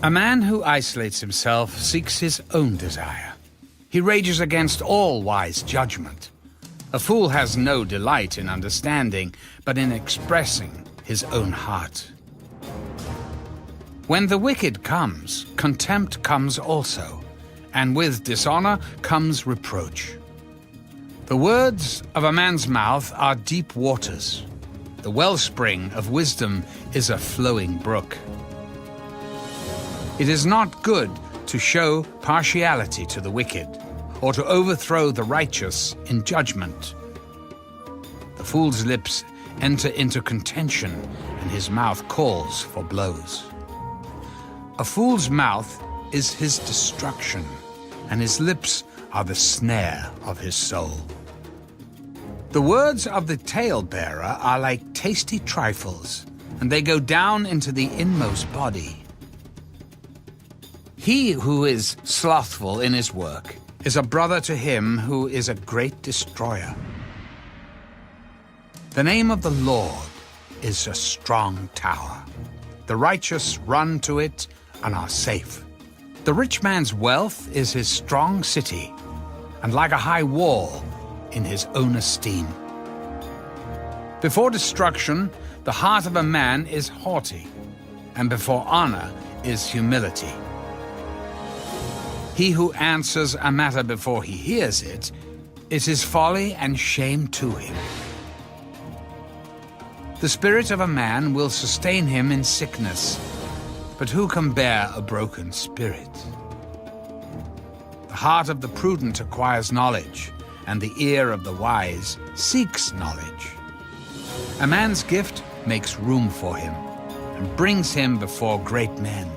A man who isolates himself seeks his own desire. He rages against all wise judgment. A fool has no delight in understanding, but in expressing his own heart. When the wicked comes, contempt comes also, and with dishonor comes reproach. The words of a man's mouth are deep waters. The wellspring of wisdom is a flowing brook. It is not good to show partiality to the wicked, or to overthrow the righteous in judgment. The fool's lips enter into contention, and his mouth calls for blows. A fool's mouth is his destruction, and his lips are the snare of his soul. The words of the talebearer are like tasty trifles, and they go down into the inmost body. He who is slothful in his work is a brother to him who is a great destroyer. The name of the Lord is a strong tower. The righteous run to it and are safe. The rich man's wealth is his strong city, and like a high wall in his own esteem. Before destruction, the heart of a man is haughty, and before honor is humility. He who answers a matter before he hears it, it is folly and shame to him. The spirit of a man will sustain him in sickness, but who can bear a broken spirit? The heart of the prudent acquires knowledge, and the ear of the wise seeks knowledge. A man's gift makes room for him, and brings him before great men.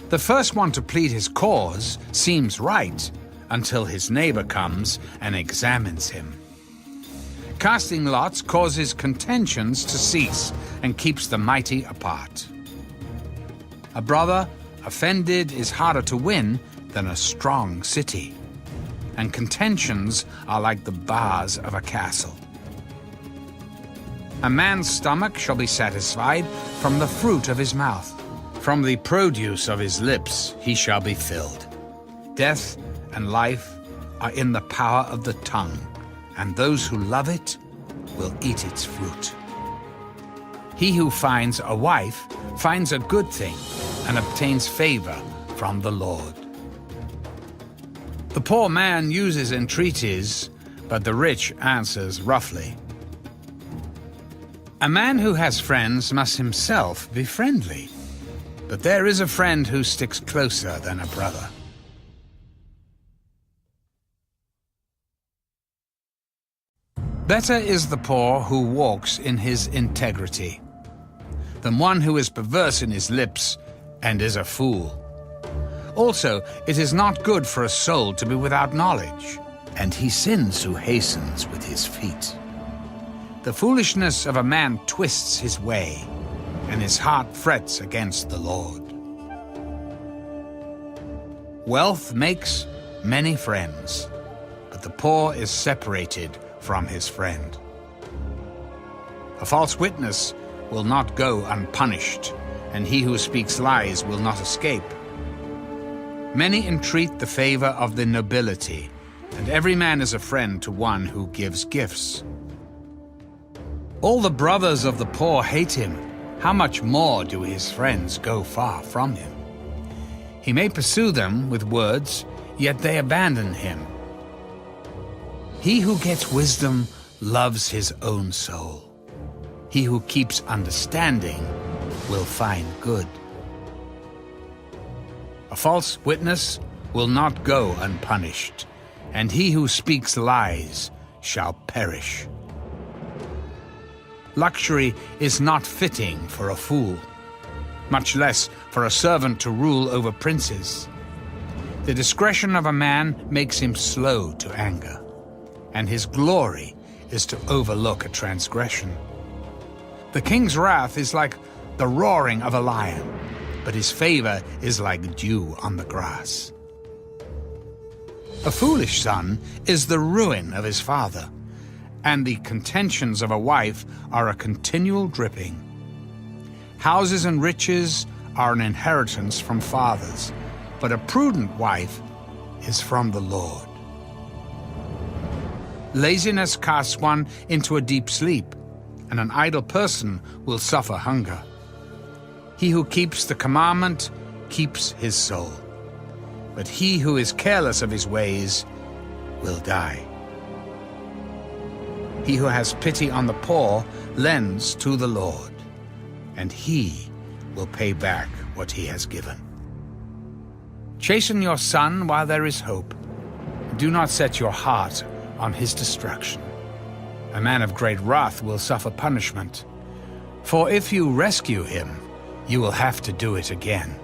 The first one to plead his cause seems right until his neighbor comes and examines him. Casting lots causes contentions to cease and keeps the mighty apart. A brother offended is harder to win than a strong city, and contentions are like the bars of a castle. A man's stomach shall be satisfied from the fruit of his mouth. From the produce of his lips he shall be filled. Death and life are in the power of the tongue, and those who love it will eat its fruit. He who finds a wife finds a good thing and obtains favor from the Lord. The poor man uses entreaties, but the rich answers roughly. A man who has friends must himself be friendly, but there is a friend who sticks closer than a brother. Better is the poor who walks in his integrity than one who is perverse in his lips and is a fool. Also, it is not good for a soul to be without knowledge, and he sins who hastens with his feet. The foolishness of a man twists his way, and his heart frets against the Lord. Wealth makes many friends, but the poor is separated from his friend. A false witness will not go unpunished, and he who speaks lies will not escape. Many entreat the favor of the nobility, and every man is a friend to one who gives gifts. All the brothers of the poor hate him. How much more do his friends go far from him? He may pursue them with words, yet they abandon him. He who gets wisdom loves his own soul. He who keeps understanding will find good. A false witness will not go unpunished, and he who speaks lies shall perish. Luxury is not fitting for a fool, much less for a servant to rule over princes. The discretion of a man makes him slow to anger, and his glory is to overlook a transgression. The king's wrath is like the roaring of a lion, but his favor is like dew on the grass. A foolish son is the ruin of his father, and the contentions of a wife are a continual dripping. Houses and riches are an inheritance from fathers, but a prudent wife is from the Lord. Laziness casts one into a deep sleep, and an idle person will suffer hunger. He who keeps the commandment keeps his soul, but he who is careless of his ways will die. He who has pity on the poor lends to the Lord, and he will pay back what he has given. Chasten your son while there is hope. Do not set your heart on his destruction. A man of great wrath will suffer punishment, for if you rescue him, you will have to do it again.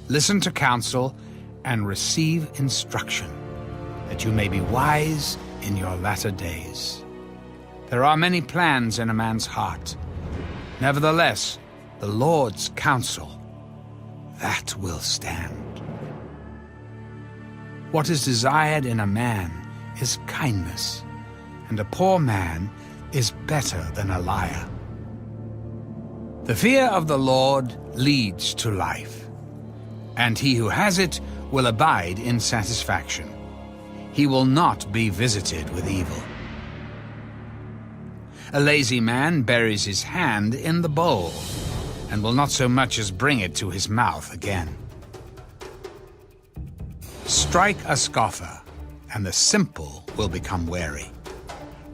Listen to counsel and receive instruction, that you may be wise in your latter days. There are many plans in a man's heart. Nevertheless, the Lord's counsel, that will stand. What is desired in a man is kindness, and a poor man is better than a liar. The fear of the Lord leads to life, and he who has it will abide in satisfaction. He will not be visited with evil. A lazy man buries his hand in the bowl, and will not so much as bring it to his mouth again. Strike a scoffer, and the simple will become wary.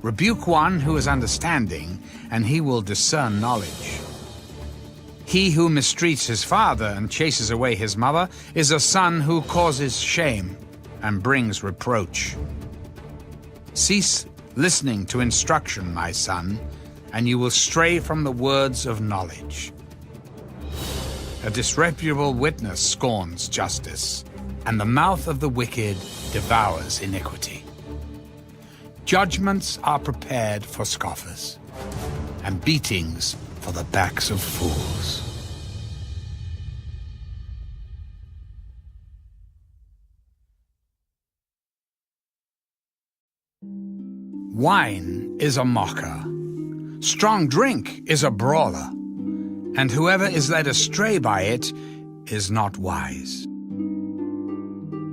Rebuke one who is understanding, and he will discern knowledge. He who mistreats his father and chases away his mother is a son who causes shame and brings reproach. Cease listening to instruction, my son, and you will stray from the words of knowledge. A disreputable witness scorns justice, and the mouth of the wicked devours iniquity. Judgments are prepared for scoffers, and beatings for the backs of fools. Wine is a mocker. Strong drink is a brawler, and whoever is led astray by it is not wise.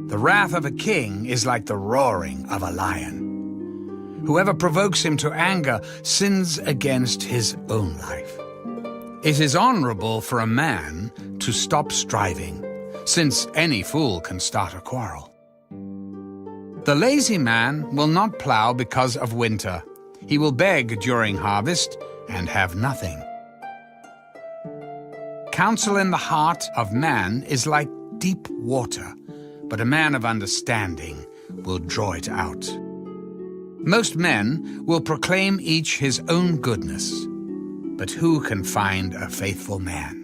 The wrath of a king is like the roaring of a lion. Whoever provokes him to anger sins against his own life. It is honorable for a man to stop striving, since any fool can start a quarrel. The lazy man will not plow because of winter. He will beg during harvest and have nothing. Counsel in the heart of man is like deep water, but a man of understanding will draw it out. Most men will proclaim each his own goodness, but who can find a faithful man?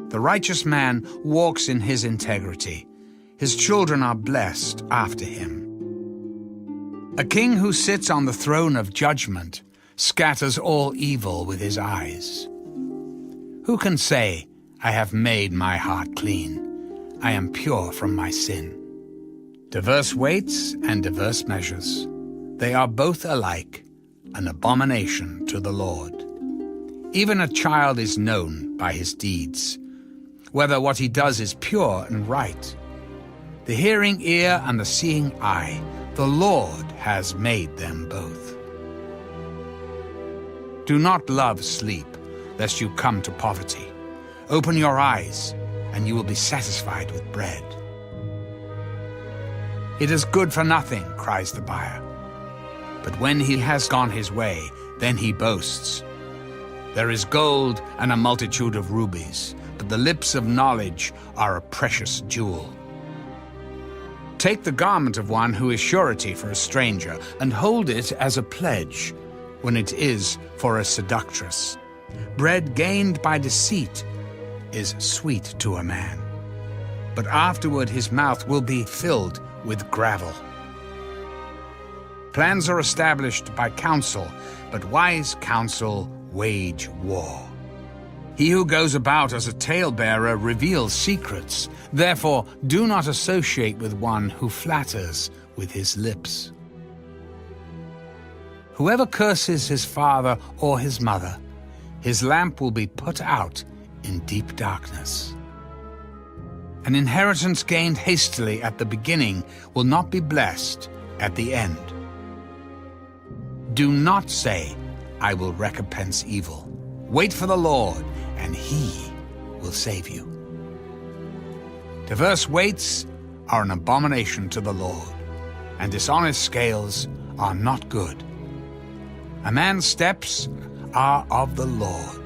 The righteous man walks in his integrity. His children are blessed after him. A king who sits on the throne of judgment scatters all evil with his eyes. Who can say, I have made my heart clean? I am pure from my sin. Diverse weights and diverse measures, they are both alike, an abomination to the Lord. Even a child is known by his deeds, whether what he does is pure and right. The hearing ear and the seeing eye, the Lord has made them both. Do not love sleep, lest you come to poverty. Open your eyes, and you will be satisfied with bread. It is good for nothing, cries the buyer. But when he has gone his way, then he boasts. There is gold and a multitude of rubies, but the lips of knowledge are a precious jewel. Take the garment of one who is surety for a stranger, and hold it as a pledge, when it is for a seductress. Bread gained by deceit is sweet to a man, but afterward his mouth will be filled with gravel. Plans are established by counsel, but wise counsel wage war. He who goes about as a talebearer reveals secrets. Therefore, do not associate with one who flatters with his lips. Whoever curses his father or his mother, his lamp will be put out in deep darkness. An inheritance gained hastily at the beginning will not be blessed at the end. Do not say, "I will recompense evil." Wait for the Lord, and He will save you. Diverse weights are an abomination to the Lord, and dishonest scales are not good. A man's steps are of the Lord.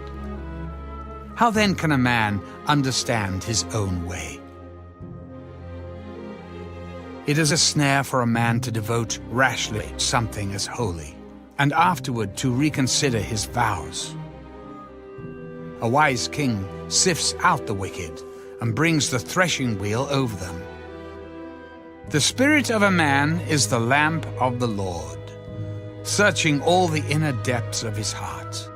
How then can a man understand his own way? It is a snare for a man to devote rashly something as holy, and afterward to reconsider his vows. A wise king sifts out the wicked and brings the threshing wheel over them. The spirit of a man is the lamp of the Lord, searching all the inner depths of his heart.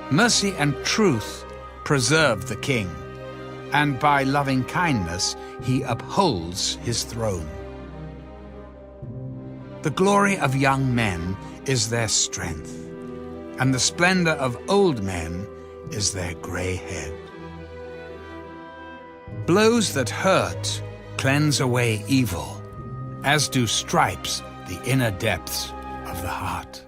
Mercy and truth preserve the king, and by loving kindness he upholds his throne. The glory of young men is their strength, and the splendor of old men is their gray head. Blows that hurt cleanse away evil, as do stripes the inner depths of the heart.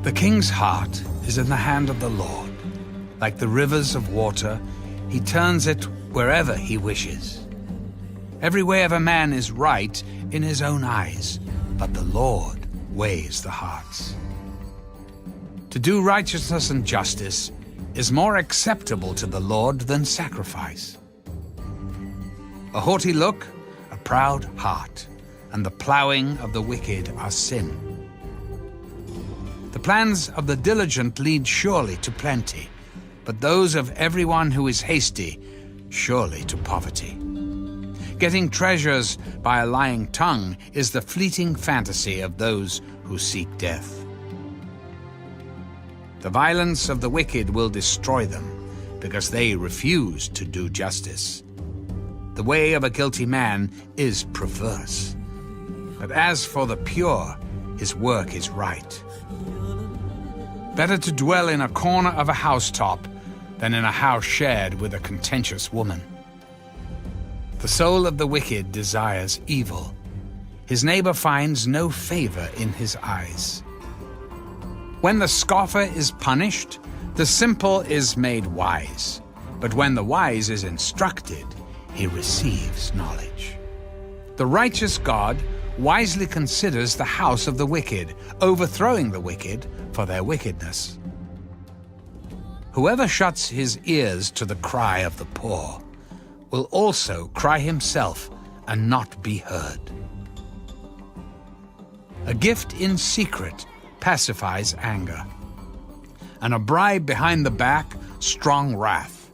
The king's heart is in the hand of the Lord. Like the rivers of water, he turns it wherever he wishes. Every way of a man is right in his own eyes, but the Lord weighs the hearts. To do righteousness and justice is more acceptable to the Lord than sacrifice. A haughty look, a proud heart, and the plowing of the wicked are sin. The plans of the diligent lead surely to plenty, but those of everyone who is hasty surely to poverty. Getting treasures by a lying tongue is the fleeting fantasy of those who seek death. The violence of the wicked will destroy them, because they refuse to do justice. The way of a guilty man is perverse, but as for the pure, his work is right. Better to dwell in a corner of a housetop than in a house shared with a contentious woman. The soul of the wicked desires evil. His neighbor finds no favor in his eyes. When the scoffer is punished, the simple is made wise. But when the wise is instructed, he receives knowledge. The righteous God wisely considers the house of the wicked, overthrowing the wicked for their wickedness. Whoever shuts his ears to the cry of the poor will also cry himself and not be heard. A gift in secret pacifies anger, and a bribe behind the back strong wrath.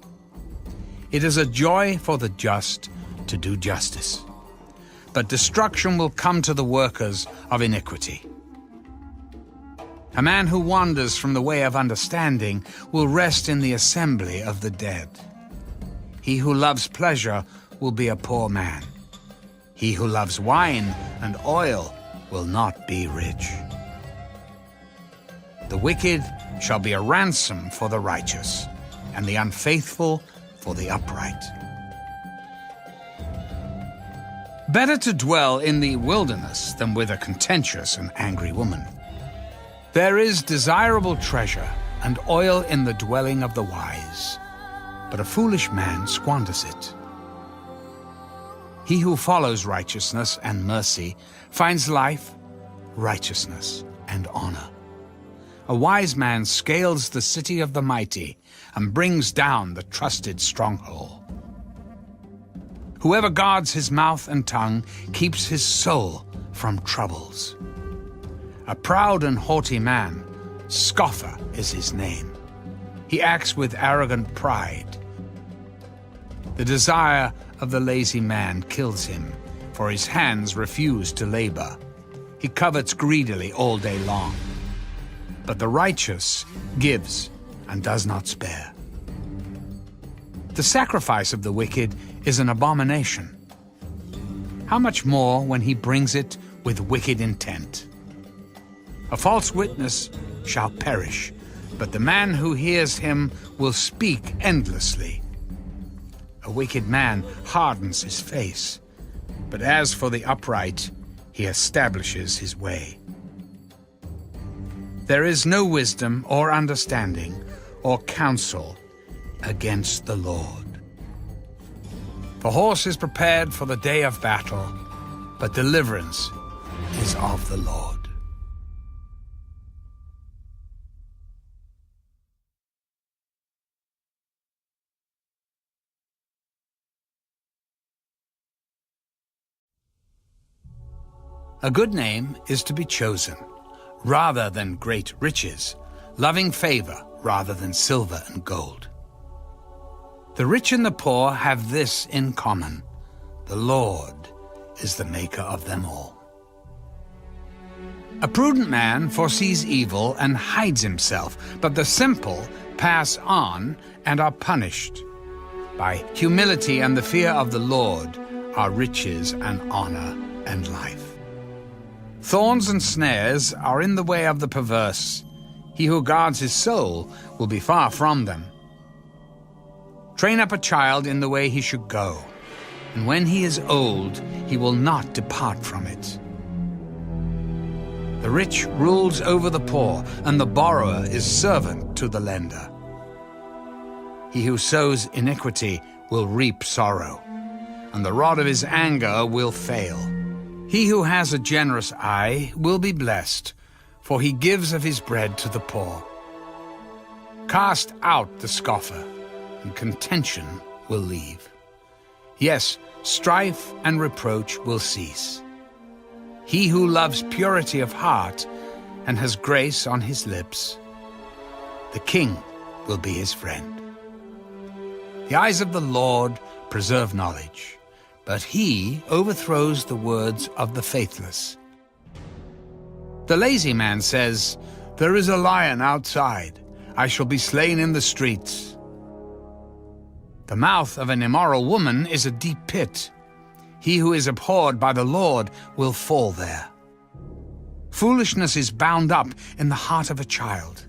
It is a joy for the just to do justice, but destruction will come to the workers of iniquity. A man who wanders from the way of understanding will rest in the assembly of the dead. He who loves pleasure will be a poor man. He who loves wine and oil will not be rich. The wicked shall be a ransom for the righteous, and the unfaithful for the upright. Better to dwell in the wilderness than with a contentious and angry woman. There is desirable treasure and oil in the dwelling of the wise, but a foolish man squanders it. He who follows righteousness and mercy finds life, righteousness, and honor. A wise man scales the city of the mighty and brings down the trusted stronghold. Whoever guards his mouth and tongue keeps his soul from troubles. A proud and haughty man, scoffer is his name. He acts with arrogant pride. The desire of the lazy man kills him, for his hands refuse to labor. He covets greedily all day long. But the righteous gives and does not spare. The sacrifice of the wicked is an abomination. How much more when he brings it with wicked intent? A false witness shall perish, but the man who hears him will speak endlessly. A wicked man hardens his face, but as for the upright, he establishes his way. There is no wisdom or understanding or counsel against the Lord. The horse is prepared for the day of battle, but deliverance is of the Lord. A good name is to be chosen, rather than great riches, loving favor rather than silver and gold. The rich and the poor have this in common: the Lord is the maker of them all. A prudent man foresees evil and hides himself, but the simple pass on and are punished. By humility and the fear of the Lord are riches and honor and life. Thorns and snares are in the way of the perverse. He who guards his soul will be far from them. Train up a child in the way he should go, and when he is old, he will not depart from it. The rich rules over the poor, and the borrower is servant to the lender. He who sows iniquity will reap sorrow, and the rod of his anger will fail. He who has a generous eye will be blessed, for he gives of his bread to the poor. Cast out the scoffer, and contention will leave. Yes, strife and reproach will cease. He who loves purity of heart and has grace on his lips, the king will be his friend. The eyes of the Lord preserve knowledge, but he overthrows the words of the faithless. The lazy man says, "There is a lion outside. I shall be slain in the streets." The mouth of an immoral woman is a deep pit. He who is abhorred by the Lord will fall there. Foolishness is bound up in the heart of a child.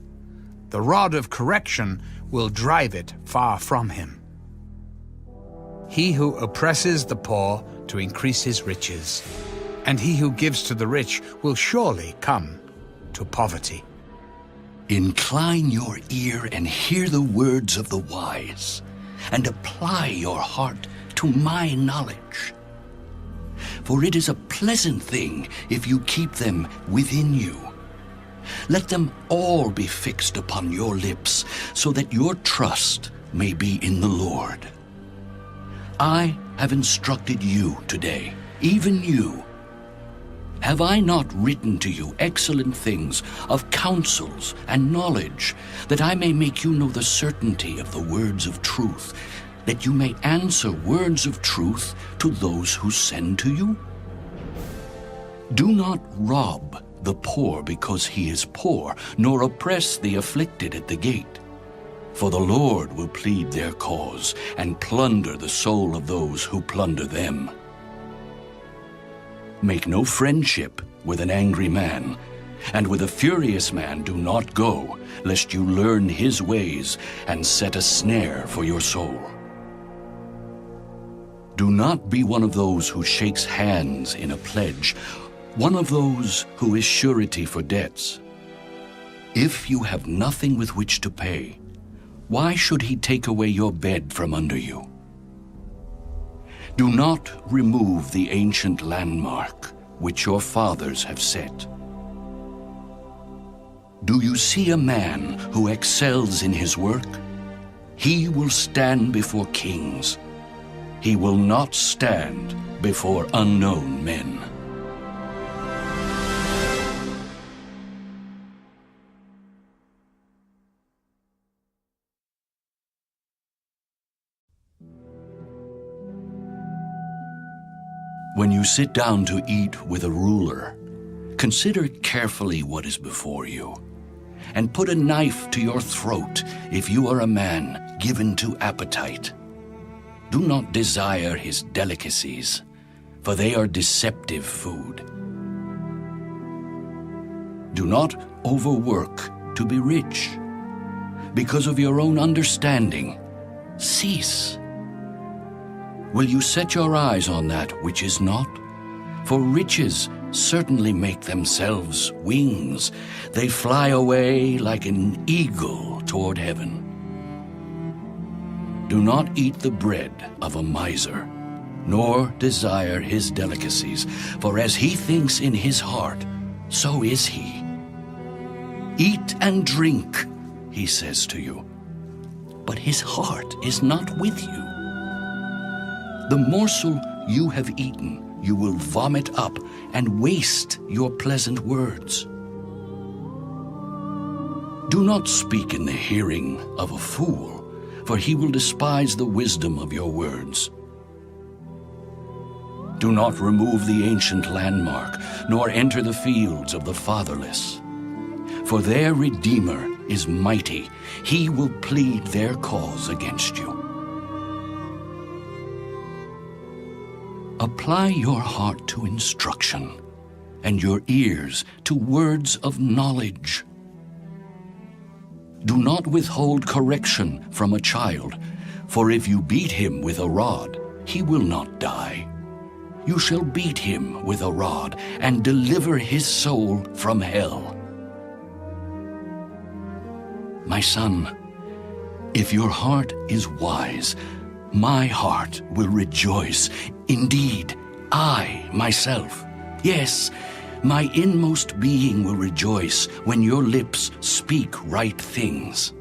The rod of correction will drive it far from him. He who oppresses the poor to increase his riches, and he who gives to the rich will surely come to poverty. Incline your ear and hear the words of the wise, and apply your heart to my knowledge. For it is a pleasant thing if you keep them within you. Let them all be fixed upon your lips, so that your trust may be in the Lord. I have instructed you today, even you. Have I not written to you excellent things of counsels and knowledge, that I may make you know the certainty of the words of truth, that you may answer words of truth to those who send to you? Do not rob the poor because he is poor, nor oppress the afflicted at the gate. For the Lord will plead their cause and plunder the soul of those who plunder them. Make no friendship with an angry man, and with a furious man do not go, lest you learn his ways and set a snare for your soul. Do not be one of those who shakes hands in a pledge, one of those who is surety for debts. If you have nothing with which to pay, why should he take away your bed from under you? Do not remove the ancient landmark which your fathers have set. Do you see a man who excels in his work? He will stand before kings. He will not stand before unknown men. When you sit down to eat with a ruler, consider carefully what is before you, and put a knife to your throat if you are a man given to appetite. Do not desire his delicacies, for they are deceptive food. Do not overwork to be rich. Because of your own understanding, cease. Will you set your eyes on that which is not? For riches certainly make themselves wings. They fly away like an eagle toward heaven. Do not eat the bread of a miser, nor desire his delicacies, for as he thinks in his heart, so is he. Eat and drink, he says to you, but his heart is not with you. The morsel you have eaten, you will vomit up and waste your pleasant words. Do not speak in the hearing of a fool, for he will despise the wisdom of your words. Do not remove the ancient landmark, nor enter the fields of the fatherless. For their Redeemer is mighty. He will plead their cause against you. Apply your heart to instruction, and your ears to words of knowledge. Do not withhold correction from a child, for if you beat him with a rod, he will not die. You shall beat him with a rod and deliver his soul from hell. My son, if your heart is wise, my heart will rejoice. Indeed, I myself, yes, my inmost being will rejoice when your lips speak right things.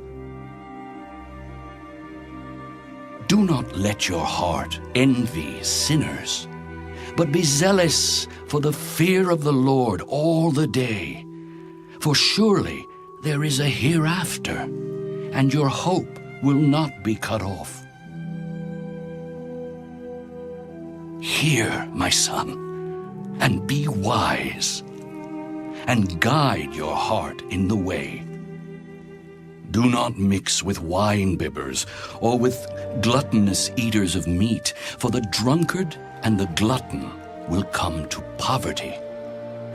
Do not let your heart envy sinners, but be zealous for the fear of the Lord all the day. For surely there is a hereafter, and your hope will not be cut off. Hear, my son, and be wise, and guide your heart in the way. Do not mix with wine-bibbers or with gluttonous eaters of meat, for the drunkard and the glutton will come to poverty,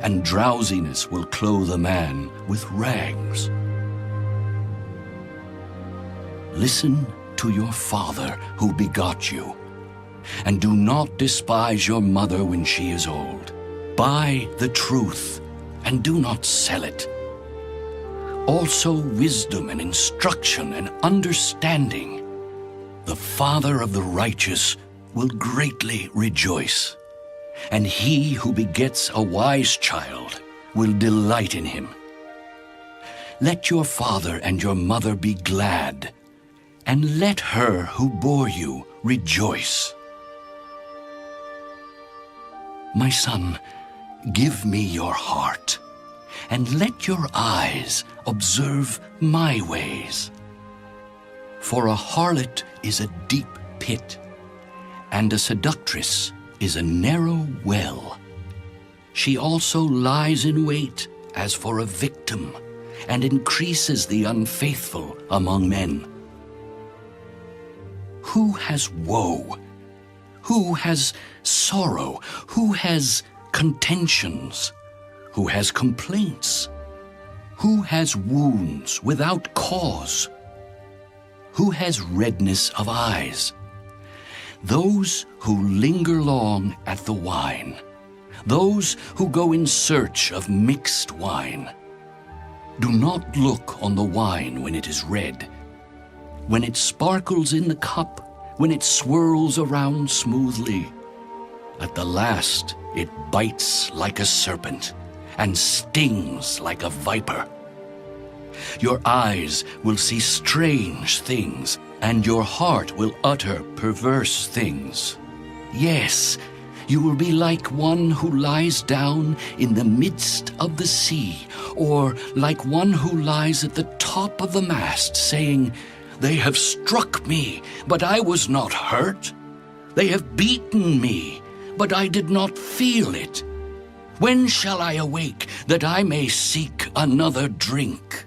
and drowsiness will clothe a man with rags. Listen to your father who begot you, and do not despise your mother when she is old. Buy the truth, and do not sell it. Also wisdom and instruction and understanding. The father of the righteous will greatly rejoice, and he who begets a wise child will delight in him. Let your father and your mother be glad, and let her who bore you rejoice. My son, give me your heart, and let your eyes observe my ways. For a harlot is a deep pit, and a seductress is a narrow well. She also lies in wait as for a victim, and increases the unfaithful among men. Who has woe? Who has sorrow? Who has contentions? Who has complaints? Who has wounds without cause? Who has redness of eyes? Those who linger long at the wine, those who go in search of mixed wine. Do not look on the wine when it is red, when it sparkles in the cup, when it swirls around smoothly. At the last, it bites like a serpent and stings like a viper. Your eyes will see strange things, and your heart will utter perverse things. Yes, you will be like one who lies down in the midst of the sea, or like one who lies at the top of the mast, saying, "They have struck me, but I was not hurt. They have beaten me, but I did not feel it. When shall I awake that I may seek another drink?"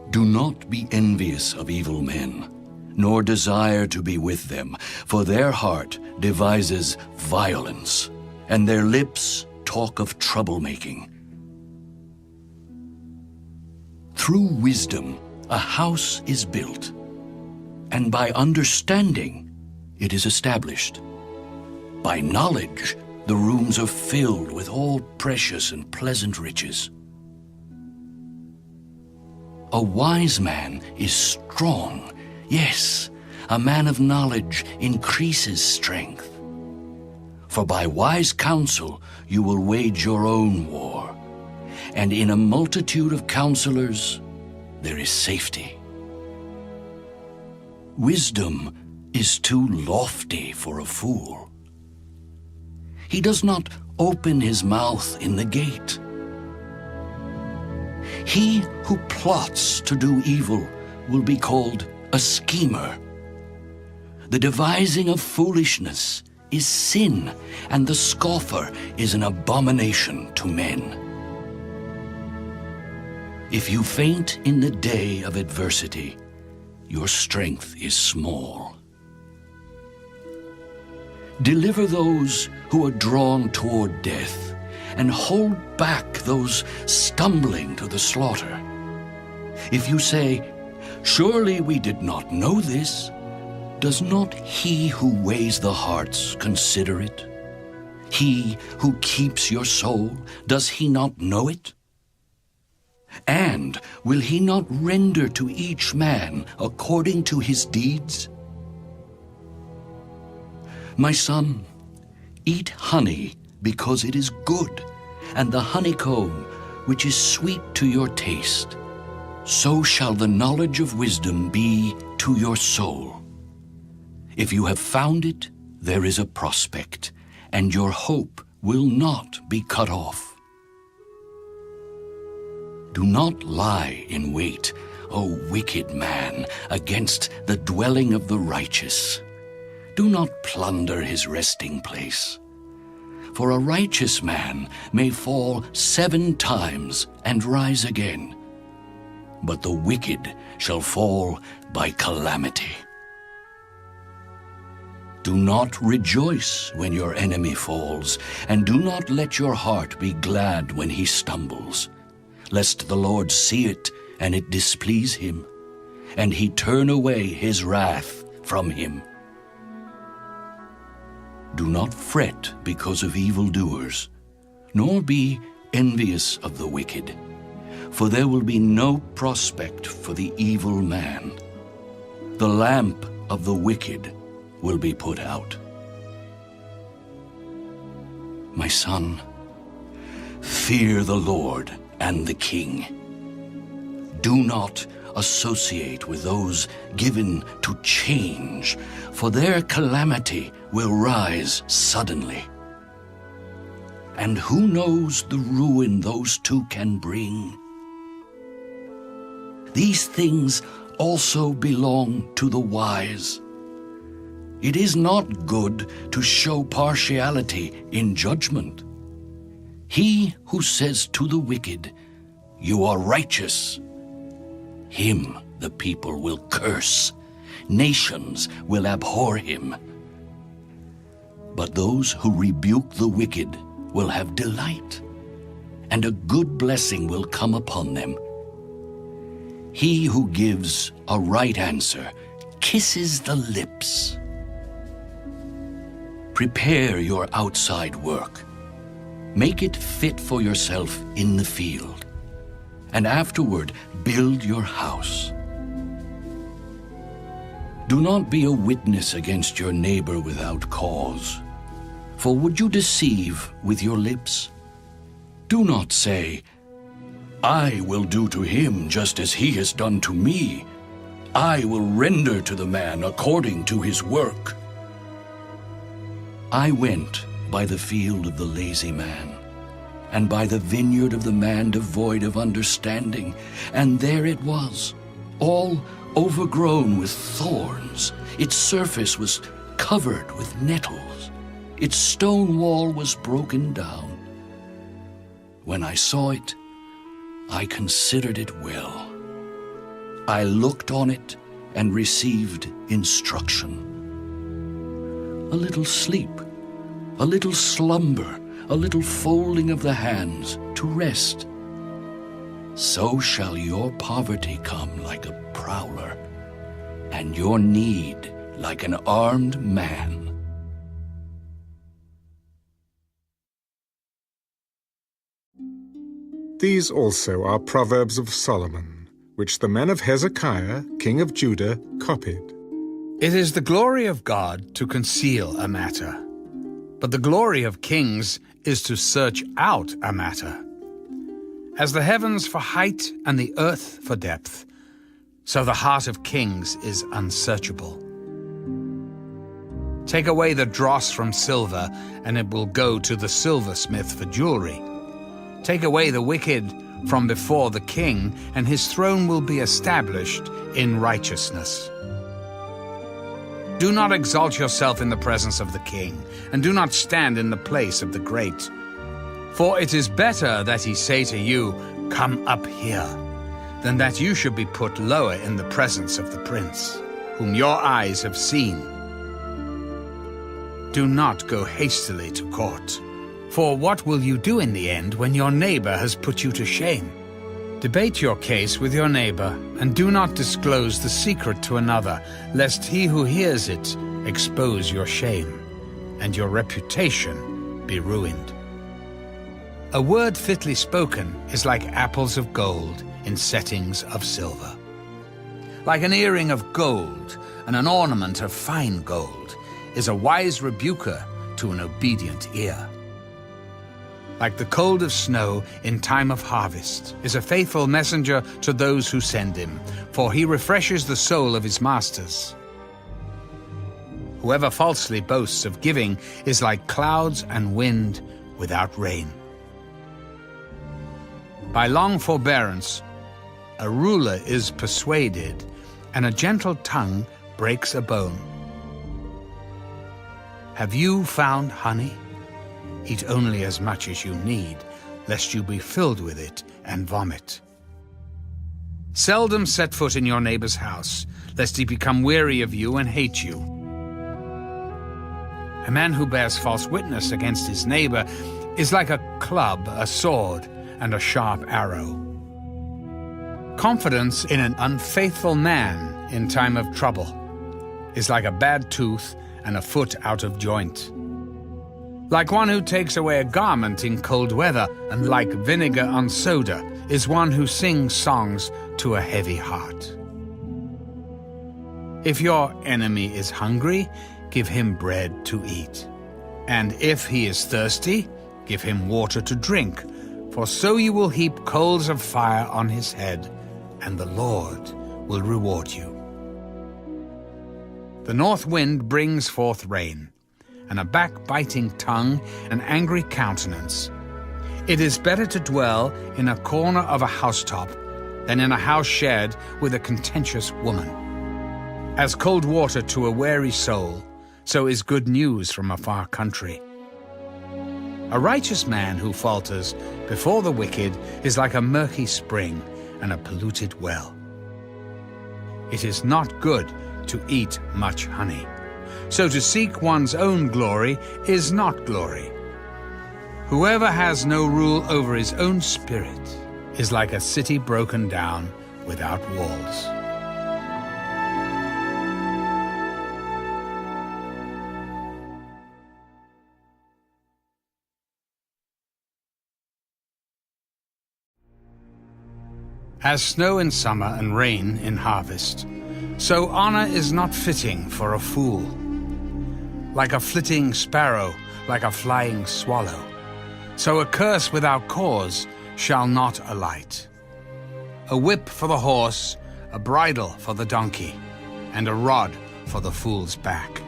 Do not be envious of evil men, nor desire to be with them, for their heart devises violence, and their lips talk of troublemaking. Through wisdom a house is built, and by understanding it is established. By knowledge the rooms are filled with all precious and pleasant riches. A wise man is strong. Yes, a man of knowledge increases strength. For by wise counsel you will wage your own war, and in a multitude of counselors there is safety. Wisdom is too lofty for a fool. He does not open his mouth in the gate. He who plots to do evil will be called a schemer. The devising of foolishness is sin, and the scoffer is an abomination to men. If you faint in the day of adversity, your strength is small. Deliver those who are drawn toward death, and hold back those stumbling to the slaughter. If you say, "Surely we did not know this," does not he who weighs the hearts consider it? He who keeps your soul, does he not know it? And will he not render to each man according to his deeds? My son, eat honey because it is good, and the honeycomb which is sweet to your taste. So shall the knowledge of wisdom be to your soul. If you have found it, there is a prospect, and your hope will not be cut off. Do not lie in wait, O wicked man, against the dwelling of the righteous. Do not plunder his resting place. For a righteous man may fall 7 times and rise again, but the wicked shall fall by calamity. Do not rejoice when your enemy falls, and do not let your heart be glad when he stumbles, lest the Lord see it and it displease him, and he turn away his wrath from him. Do not fret because of evildoers, nor be envious of the wicked, for there will be no prospect for the evil man. The lamp of the wicked will be put out. My son, fear the Lord and the King. Do not associate with those given to change, for their calamity will rise suddenly. And who knows the ruin those two can bring? These things also belong to the wise. It is not good to show partiality in judgment. He who says to the wicked, "You are righteous," him the people will curse. Nations will abhor him. But those who rebuke the wicked will have delight, and a good blessing will come upon them. He who gives a right answer kisses the lips. Prepare your outside work. Make it fit for yourself in the field, and afterward build your house. Do not be a witness against your neighbor without cause. For would you deceive with your lips? Do not say, I will do to him just as he has done to me. I will render to the man according to his work. I went by the field of the lazy man, and by the vineyard of the man devoid of understanding, and there it was, all overgrown with thorns. Its surface was covered with nettles. Its stone wall was broken down. When I saw it, I considered it well. I looked on it and received instruction. A little sleep, a little slumber, a little folding of the hands to rest. So shall your poverty come like a prowler, and your need like an armed man. These also are Proverbs of Solomon, which the men of Hezekiah, king of Judah, copied. It is the glory of God to conceal a matter, but the glory of kings is to search out a matter. As the heavens for height and the earth for depth, so the heart of kings is unsearchable. Take away the dross from silver, and it will go to the silversmith for jewelry. Take away the wicked from before the king, and his throne will be established in righteousness. Do not exalt yourself in the presence of the king, and do not stand in the place of the great. For it is better that he say to you, Come up here, than that you should be put lower in the presence of the prince, whom your eyes have seen. Do not go hastily to court. For what will you do in the end when your neighbor has put you to shame? Debate your case with your neighbor, and do not disclose the secret to another, lest he who hears it expose your shame, and your reputation be ruined. A word fitly spoken is like apples of gold in settings of silver. Like an earring of gold and an ornament of fine gold is a wise rebuker to an obedient ear. Like the cold of snow in time of harvest is a faithful messenger to those who send him, for he refreshes the soul of his masters. Whoever falsely boasts of giving is like clouds and wind without rain. By long forbearance, a ruler is persuaded, and a gentle tongue breaks a bone. Have you found honey? Eat only as much as you need, lest you be filled with it and vomit. Seldom set foot in your neighbor's house, lest he become weary of you and hate you. A man who bears false witness against his neighbor is like a club, a sword, and a sharp arrow. Confidence in an unfaithful man in time of trouble is like a bad tooth and a foot out of joint. Like one who takes away a garment in cold weather, and like vinegar on soda, is one who sings songs to a heavy heart. If your enemy is hungry, give him bread to eat. And if he is thirsty, give him water to drink, for so you will heap coals of fire on his head, and the Lord will reward you. The north wind brings forth rain, and a backbiting tongue, an angry countenance. It is better to dwell in a corner of a housetop than in a house shared with a contentious woman. As cold water to a weary soul, so is good news from a far country. A righteous man who falters before the wicked is like a murky spring and a polluted well. It is not good to eat much honey. So to seek one's own glory is not glory. Whoever has no rule over his own spirit is like a city broken down without walls. As snow in summer and rain in harvest, so honor is not fitting for a fool. Like a flitting sparrow like a flying swallow. So a curse without cause shall not alight. A whip for the horse, a bridle for the donkey, and a rod for the fool's back.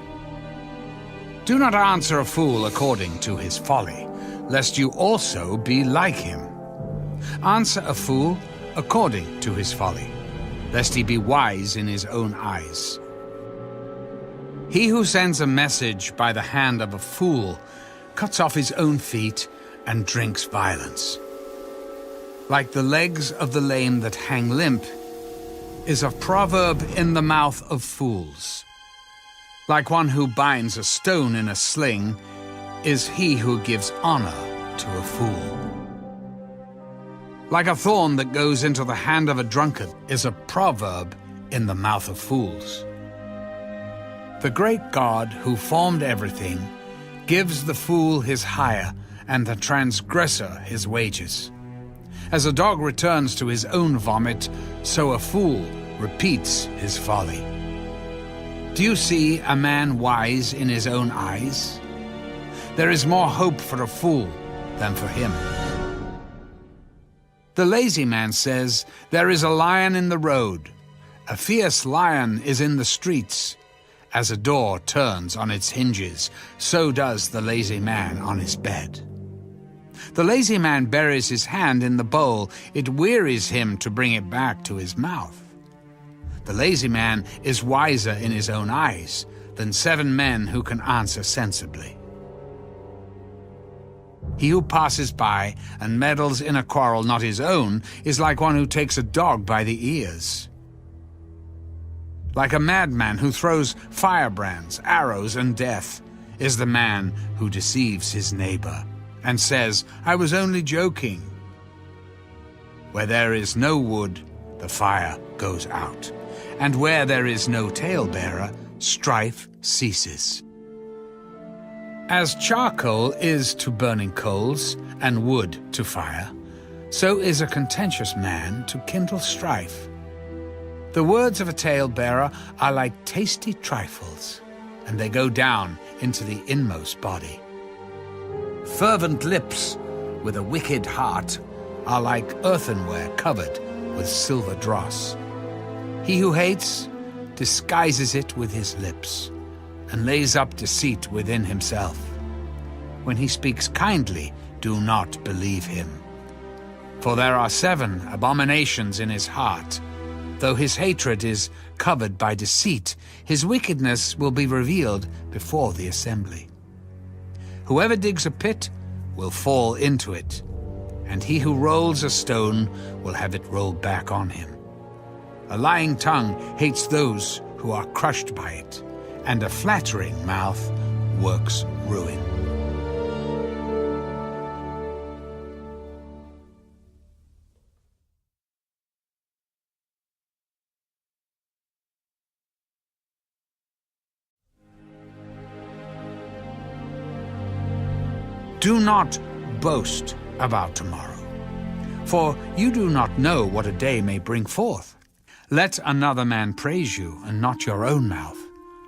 Do not answer a fool according to his folly, lest you also be like him. Answer a fool according to his folly, lest he be wise in his own eyes. He who sends a message by the hand of a fool cuts off his own feet and drinks violence. Like the legs of the lame that hang limp is a proverb in the mouth of fools. Like one who binds a stone in a sling is he who gives honor to a fool. Like a thorn that goes into the hand of a drunkard is a proverb in the mouth of fools. The great God who formed everything gives the fool his hire and the transgressor his wages. As a dog returns to his own vomit, so a fool repeats his folly. Do you see a man wise in his own eyes? There is more hope for a fool than for him. The lazy man says, "There is a lion in the road. A fierce lion is in the streets." As a door turns on its hinges, so does the lazy man on his bed. The lazy man buries his hand in the bowl. It wearies him to bring it back to his mouth. The lazy man is wiser in his own eyes than 7 men who can answer sensibly. He who passes by and meddles in a quarrel not his own is like one who takes a dog by the ears. Like a madman who throws firebrands, arrows, and death is the man who deceives his neighbor and says, "I was only joking." Where there is no wood, the fire goes out, and where there is no talebearer, strife ceases. As charcoal is to burning coals and wood to fire, so is a contentious man to kindle strife. The words of a talebearer are like tasty trifles, and they go down into the inmost body. Fervent lips with a wicked heart are like earthenware covered with silver dross. He who hates disguises it with his lips and lays up deceit within himself. When he speaks kindly, do not believe him. For there are 7 abominations in his heart. Though his hatred is covered by deceit, his wickedness will be revealed before the assembly. Whoever digs a pit will fall into it, and he who rolls a stone will have it rolled back on him. A lying tongue hates those who are crushed by it, and a flattering mouth works ruin. Do not boast about tomorrow, for you do not know what a day may bring forth. Let another man praise you, and not your own mouth,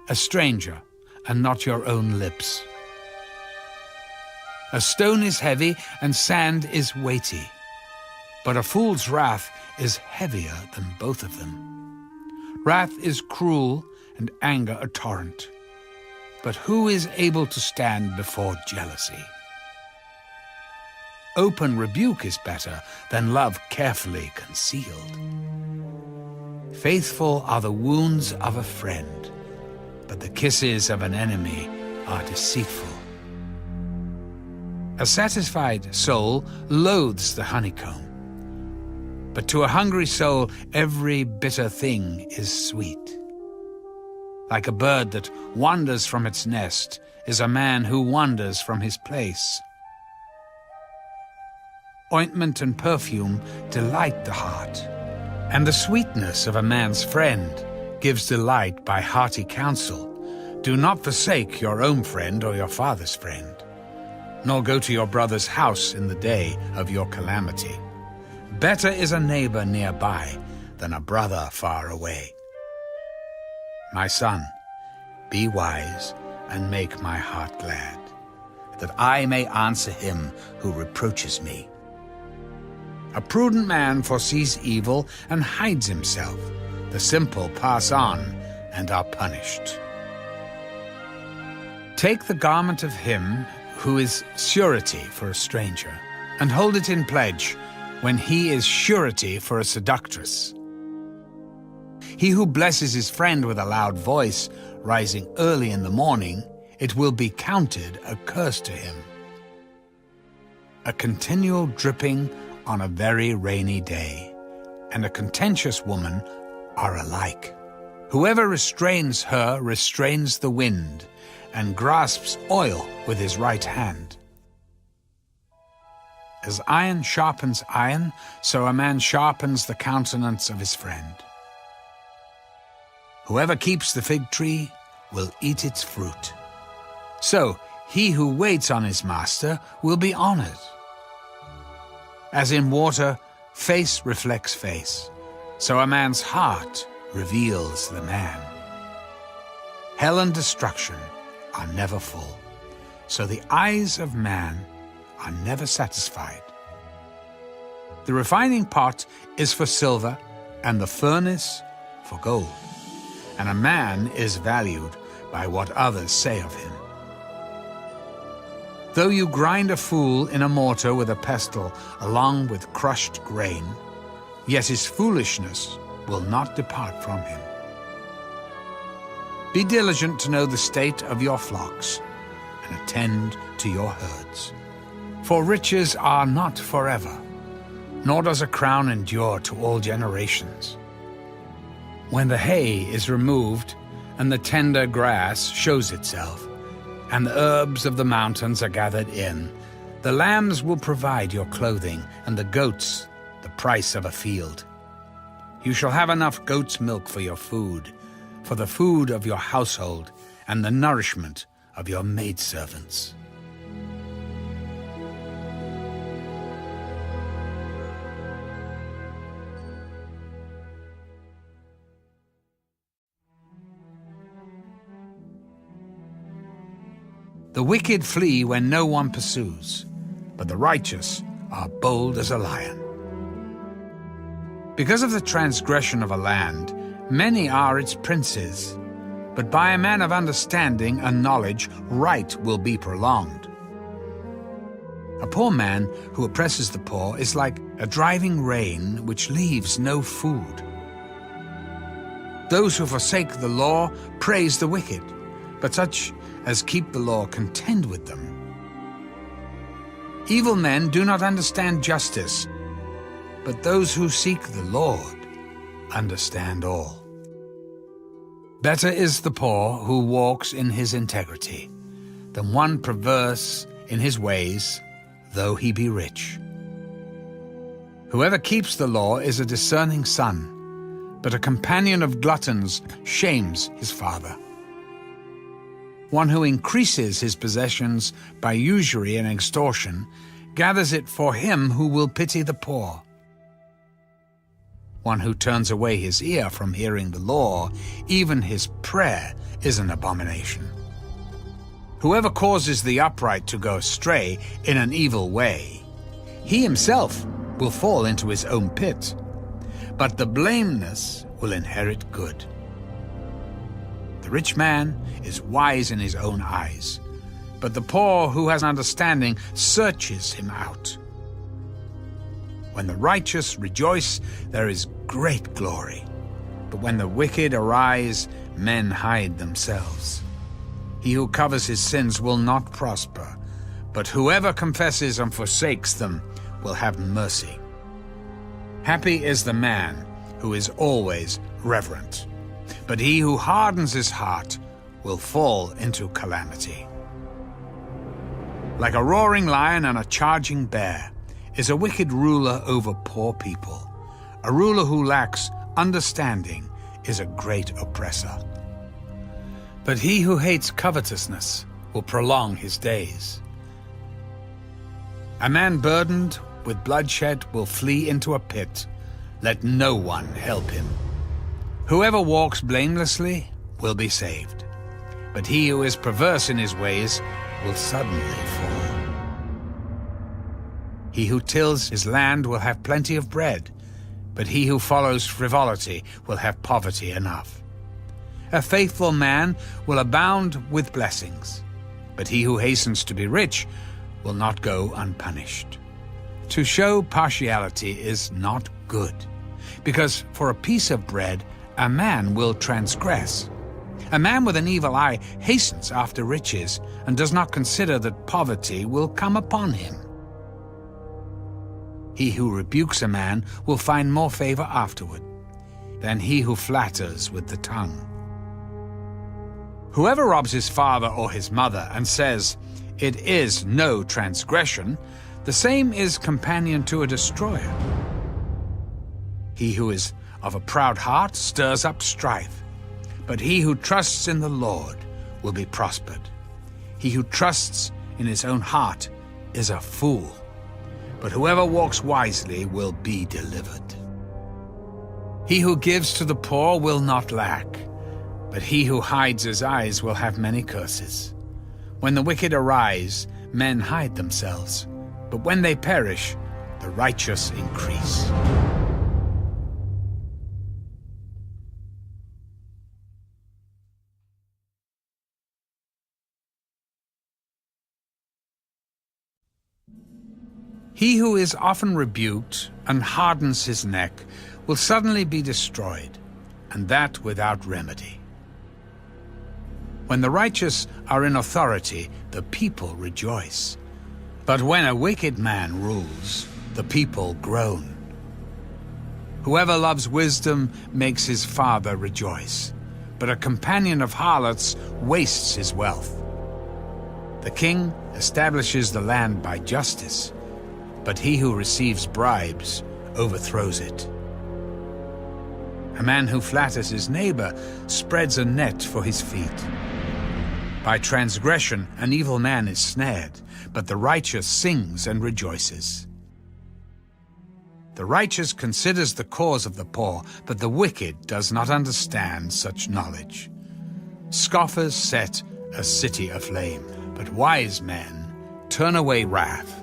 a stranger, and not your own lips. A stone is heavy, and sand is weighty, but a fool's wrath is heavier than both of them. Wrath is cruel, and anger a torrent, but who is able to stand before jealousy? Open rebuke is better than love carefully concealed. Faithful are the wounds of a friend, but the kisses of an enemy are deceitful. A satisfied soul loathes the honeycomb, but to a hungry soul every bitter thing is sweet. Like a bird that wanders from its nest is a man who wanders from his place. Ointment and perfume delight the heart, and the sweetness of a man's friend gives delight by hearty counsel. Do not forsake your own friend or your father's friend, nor go to your brother's house in the day of your calamity. Better is a neighbor nearby than a brother far away. My son, be wise and make my heart glad, that I may answer him who reproaches me. A prudent man foresees evil and hides himself. The simple pass on and are punished. Take the garment of him who is surety for a stranger, and hold it in pledge when he is surety for a seductress. He who blesses his friend with a loud voice, rising early in the morning, it will be counted a curse to him. A continual dripping on a very rainy day, and a contentious woman are alike. Whoever restrains her restrains the wind, and grasps oil with his right hand. As iron sharpens iron, so a man sharpens the countenance of his friend. Whoever keeps the fig tree will eat its fruit. So he who waits on his master will be honored. As in water, face reflects face, so a man's heart reveals the man. Hell and destruction are never full, so the eyes of man are never satisfied. The refining pot is for silver, and the furnace for gold, and a man is valued by what others say of him. Though you grind a fool in a mortar with a pestle along with crushed grain, yet his foolishness will not depart from him. Be diligent to know the state of your flocks, and attend to your herds. For riches are not forever, nor does a crown endure to all generations. When the hay is removed, and the tender grass shows itself, and the herbs of the mountains are gathered in, the lambs will provide your clothing, and the goats the price of a field. You shall have enough goat's milk for your food, for the food of your household, and the nourishment of your maidservants. The wicked flee when no one pursues, but the righteous are bold as a lion. Because of the transgression of a land, many are its princes, but by a man of understanding and knowledge, right will be prolonged. A poor man who oppresses the poor is like a driving rain which leaves no food. Those who forsake the law praise the wicked, but such as keep the law contend with them. Evil men do not understand justice, but those who seek the Lord understand all. Better is the poor who walks in his integrity than one perverse in his ways, though he be rich. Whoever keeps the law is a discerning son, but a companion of gluttons shames his father. One who increases his possessions by usury and extortion gathers it for him who will pity the poor. One who turns away his ear from hearing the law, even his prayer is an abomination. Whoever causes the upright to go astray in an evil way, he himself will fall into his own pit, but the blameless will inherit good. The rich man is wise in his own eyes, but the poor who has understanding searches him out. When the righteous rejoice, there is great glory, but when the wicked arise, men hide themselves. He who covers his sins will not prosper, but whoever confesses and forsakes them will have mercy. Happy is the man who is always reverent, but he who hardens his heart will fall into calamity. Like a roaring lion and a charging bear is a wicked ruler over poor people. A ruler who lacks understanding is a great oppressor. But he who hates covetousness will prolong his days. A man burdened with bloodshed will flee into a pit. Let no one help him. Whoever walks blamelessly will be saved, but he who is perverse in his ways will suddenly fall. He who tills his land will have plenty of bread, but he who follows frivolity will have poverty enough. A faithful man will abound with blessings, but he who hastens to be rich will not go unpunished. To show partiality is not good, because for a piece of bread a man will transgress. A man with an evil eye hastens after riches and does not consider that poverty will come upon him. He who rebukes a man will find more favor afterward than he who flatters with the tongue. Whoever robs his father or his mother and says, "It is no transgression," the same is companion to a destroyer. He who is of a proud heart stirs up strife, but he who trusts in the Lord will be prospered. He who trusts in his own heart is a fool, but whoever walks wisely will be delivered. He who gives to the poor will not lack, but he who hides his eyes will have many curses. When the wicked arise, men hide themselves, but when they perish, the righteous increase. He who is often rebuked and hardens his neck will suddenly be destroyed, and that without remedy. When the righteous are in authority, the people rejoice. But when a wicked man rules, the people groan. Whoever loves wisdom makes his father rejoice, but a companion of harlots wastes his wealth. The king establishes the land by justice, but he who receives bribes overthrows it. A man who flatters his neighbor spreads a net for his feet. By transgression an evil man is snared, but the righteous sings and rejoices. The righteous considers the cause of the poor, but the wicked does not understand such knowledge. Scoffers set a city aflame, but wise men turn away wrath.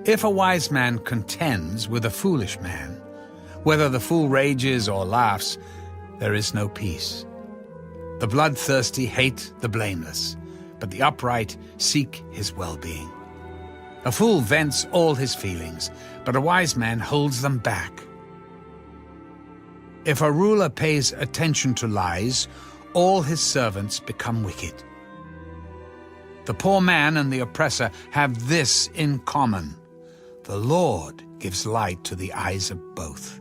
If a wise man contends with a foolish man, whether the fool rages or laughs, there is no peace. The bloodthirsty hate the blameless, but the upright seek his well-being. A fool vents all his feelings, but a wise man holds them back. If a ruler pays attention to lies, all his servants become wicked. The poor man and the oppressor have this in common: the Lord gives light to the eyes of both.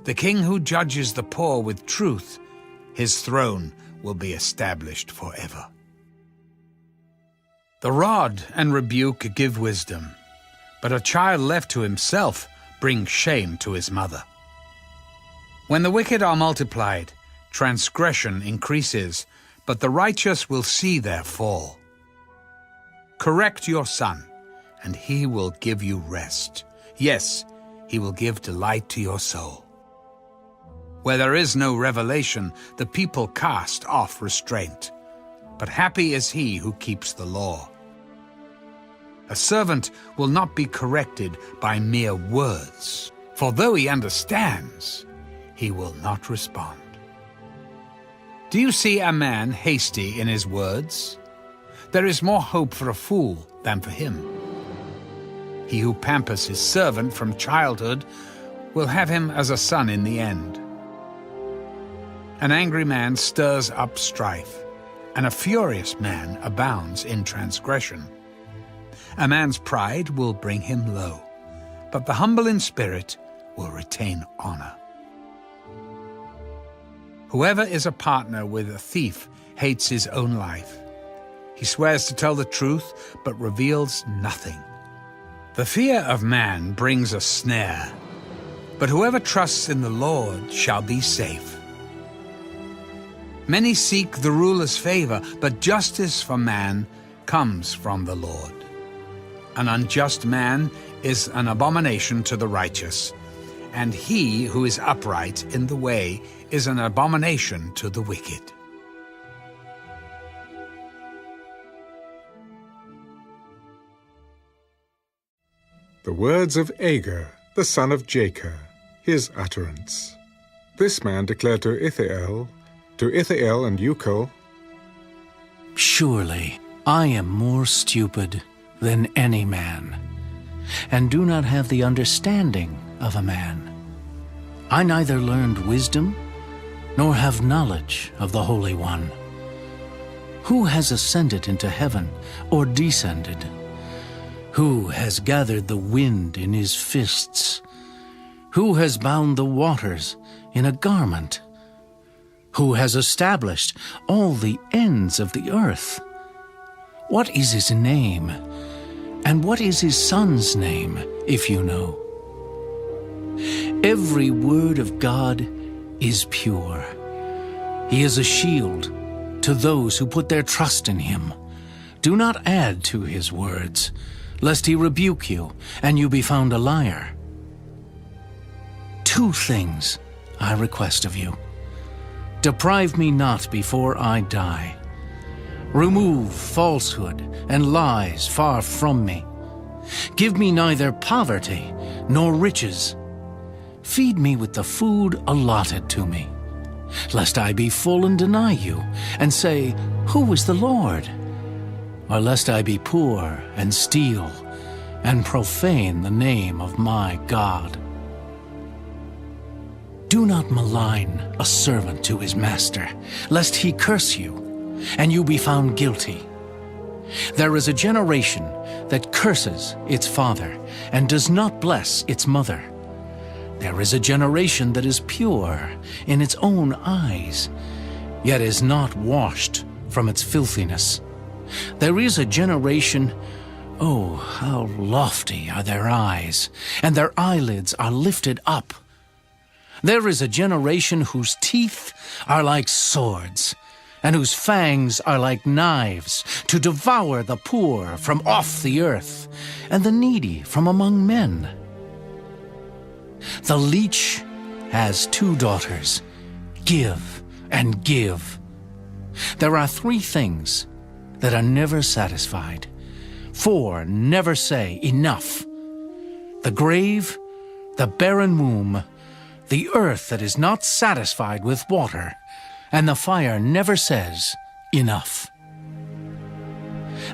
The king who judges the poor with truth, his throne will be established forever. The rod and rebuke give wisdom, but a child left to himself brings shame to his mother. When the wicked are multiplied, transgression increases, but the righteous will see their fall. Correct your son, and he will give you rest. Yes, he will give delight to your soul. Where there is no revelation, the people cast off restraint, but happy is he who keeps the law. A servant will not be corrected by mere words, for though he understands, he will not respond. Do you see a man hasty in his words? There is more hope for a fool than for him. He who pampers his servant from childhood will have him as a son in the end. An angry man stirs up strife, and a furious man abounds in transgression. A man's pride will bring him low, but the humble in spirit will retain honor. Whoever is a partner with a thief hates his own life. He swears to tell the truth, but reveals nothing. The fear of man brings a snare, but whoever trusts in the Lord shall be safe. Many seek the ruler's favor, but justice for man comes from the Lord. An unjust man is an abomination to the righteous, and he who is upright in the way is an abomination to the wicked. The words of Agur, the son of Jacob, his utterance. This man declared to Ithiel and Ucal, Surely I am more stupid than any man, and do not have the understanding of a man. I neither learned wisdom, nor have knowledge of the Holy One. Who has ascended into heaven, or descended? Who has gathered the wind in his fists? Who has bound the waters in a garment? Who has established all the ends of the earth? What is his name? And what is his son's name, if you know? Every word of God is pure. He is a shield to those who put their trust in him. Do not add to his words, lest he rebuke you, and you be found a liar. 2 things I request of you. Deprive me not before I die. Remove falsehood and lies far from me. Give me neither poverty nor riches. Feed me with the food allotted to me, lest I be full and deny you, and say, Who is the Lord? Or lest I be poor and steal, and profane the name of my God. Do not malign a servant to his master, lest he curse you, and you be found guilty. There is a generation that curses its father, and does not bless its mother. There is a generation that is pure in its own eyes, yet is not washed from its filthiness. There is a generation, oh, how lofty are their eyes, and their eyelids are lifted up. There is a generation whose teeth are like swords, and whose fangs are like knives, to devour the poor from off the earth, and the needy from among men. The leech has 2 daughters. Give and give. There are 3 things that are never satisfied. 4 never say enough. The grave, the barren womb, the earth that is not satisfied with water, and the fire never says enough.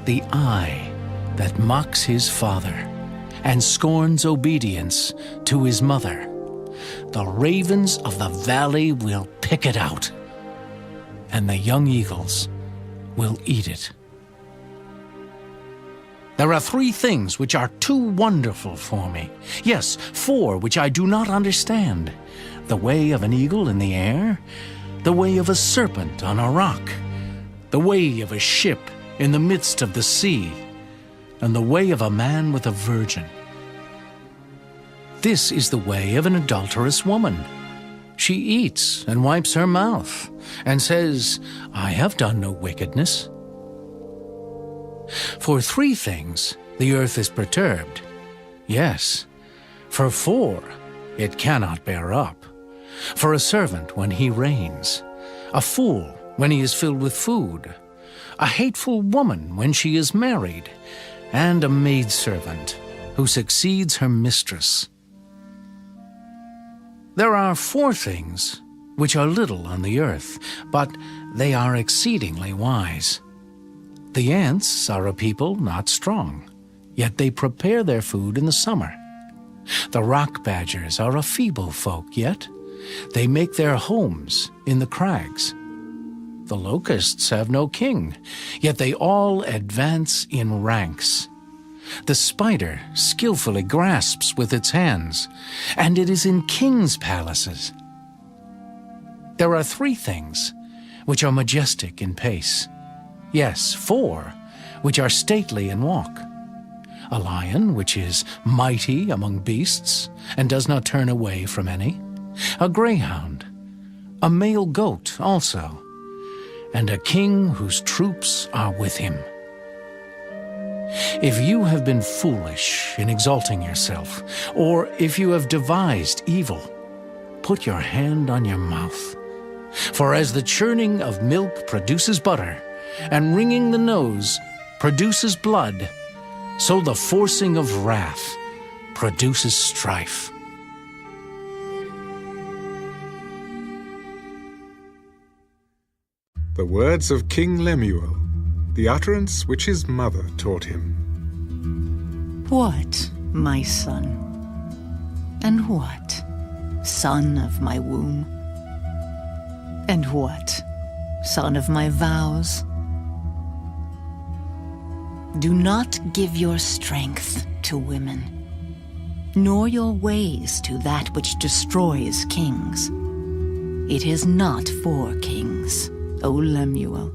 The eye that mocks his father and scorns obedience to his mother, the ravens of the valley will pick it out, and the young eagles will eat it. There are 3 things which are too wonderful for me. Yes, 4 which I do not understand. The way of an eagle in the air, the way of a serpent on a rock, the way of a ship in the midst of the sea, and the way of a man with a virgin. This is the way of an adulterous woman. She eats and wipes her mouth, and says, I have done no wickedness. For 3 things the earth is perturbed. Yes, for 4 it cannot bear up. For a servant when he reigns, a fool when he is filled with food, a hateful woman when she is married, and a maidservant who succeeds her mistress. There are 4 things which are little on the earth, but they are exceedingly wise. The ants are a people not strong, yet they prepare their food in the summer. The rock badgers are a feeble folk, yet they make their homes in the crags. The locusts have no king, yet they all advance in ranks. The spider skillfully grasps with its hands, and it is in kings' palaces. There are 3 things which are majestic in pace. Yes, 4 which are stately in walk. A lion which is mighty among beasts, and does not turn away from any. A greyhound, a male goat also, and a king whose troops are with him. If you have been foolish in exalting yourself, or if you have devised evil, put your hand on your mouth. For as the churning of milk produces butter, and wringing the nose produces blood, so the forcing of wrath produces strife. The words of King Lemuel, the utterance which his mother taught him. What, my son? And what, son of my womb? And what, son of my vows? Do not give your strength to women, nor your ways to that which destroys kings. It is not for kings, O Lemuel.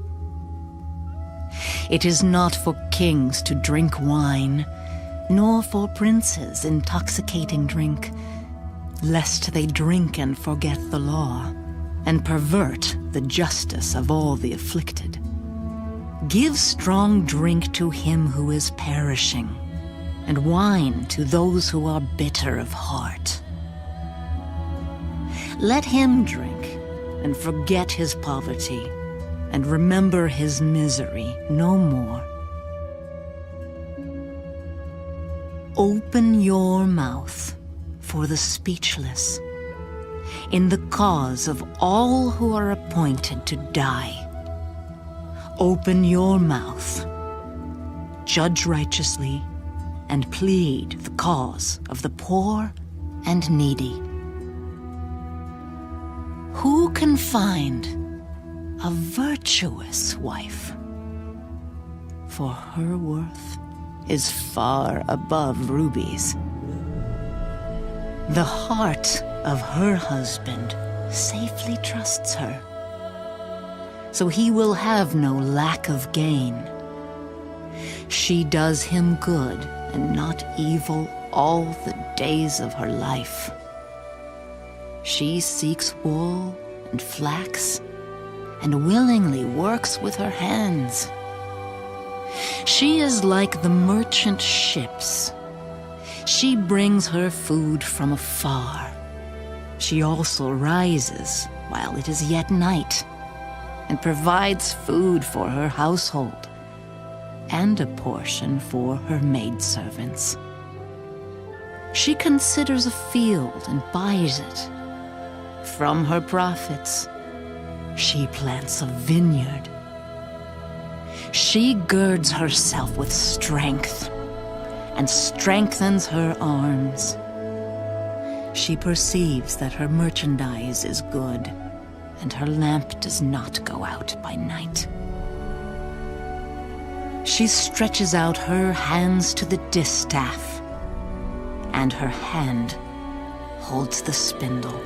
It is not for kings to drink wine, nor for princes intoxicating drink, lest they drink and forget the law, and pervert the justice of all the afflicted. Give strong drink to him who is perishing, and wine to those who are bitter of heart. Let him drink and forget his poverty, and remember his misery no more. Open your mouth for the speechless, in the cause of all who are appointed to die. Open your mouth, judge righteously, and plead the cause of the poor and needy. Who can find a virtuous wife? For her worth is far above rubies. The heart of her husband safely trusts her, so he will have no lack of gain. She does him good and not evil all the days of her life. She seeks wool and flax, and willingly works with her hands. She is like the merchant ships. She brings her food from afar. She also rises while it is yet night, and provides food for her household, and a portion for her maidservants. She considers a field and buys it. From her profits, she plants a vineyard. She girds herself with strength and strengthens her arms. She perceives that her merchandise is good, and her lamp does not go out by night. She stretches out her hands to the distaff, and her hand holds the spindle.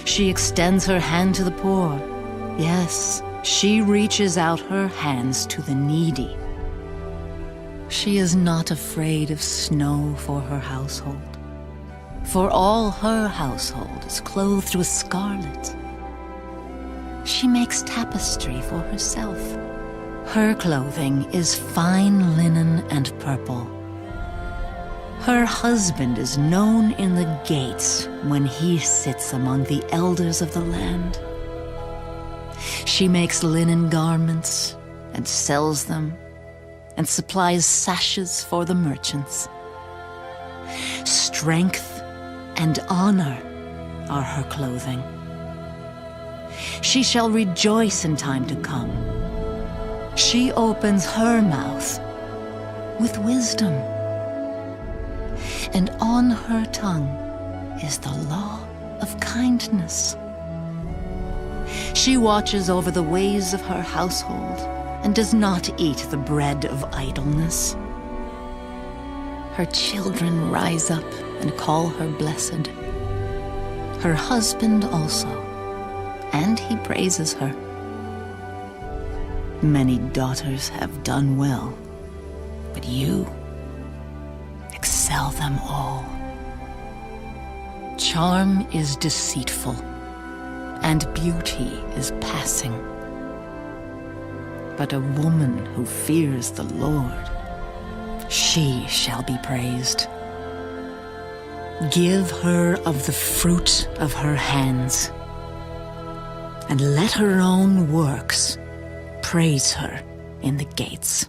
She extends her hand to the poor. Yes, she reaches out her hands to the needy. She is not afraid of snow for her household, for all her household is clothed with scarlet. She makes tapestry for herself. Her clothing is fine linen and purple. Her husband is known in the gates when he sits among the elders of the land. She makes linen garments and sells them, and supplies sashes for the merchants. Strength and honor are her clothing. She shall rejoice in time to come. She opens her mouth with wisdom, and on her tongue is the law of kindness. She watches over the ways of her household and does not eat the bread of idleness. Her children rise up and call her blessed. Her husband also, and he praises her. Many daughters have done well, but you excel them all. Charm is deceitful, and beauty is passing. But a woman who fears the Lord, she shall be praised. Give her of the fruit of her hands, and let her own works praise her in the gates.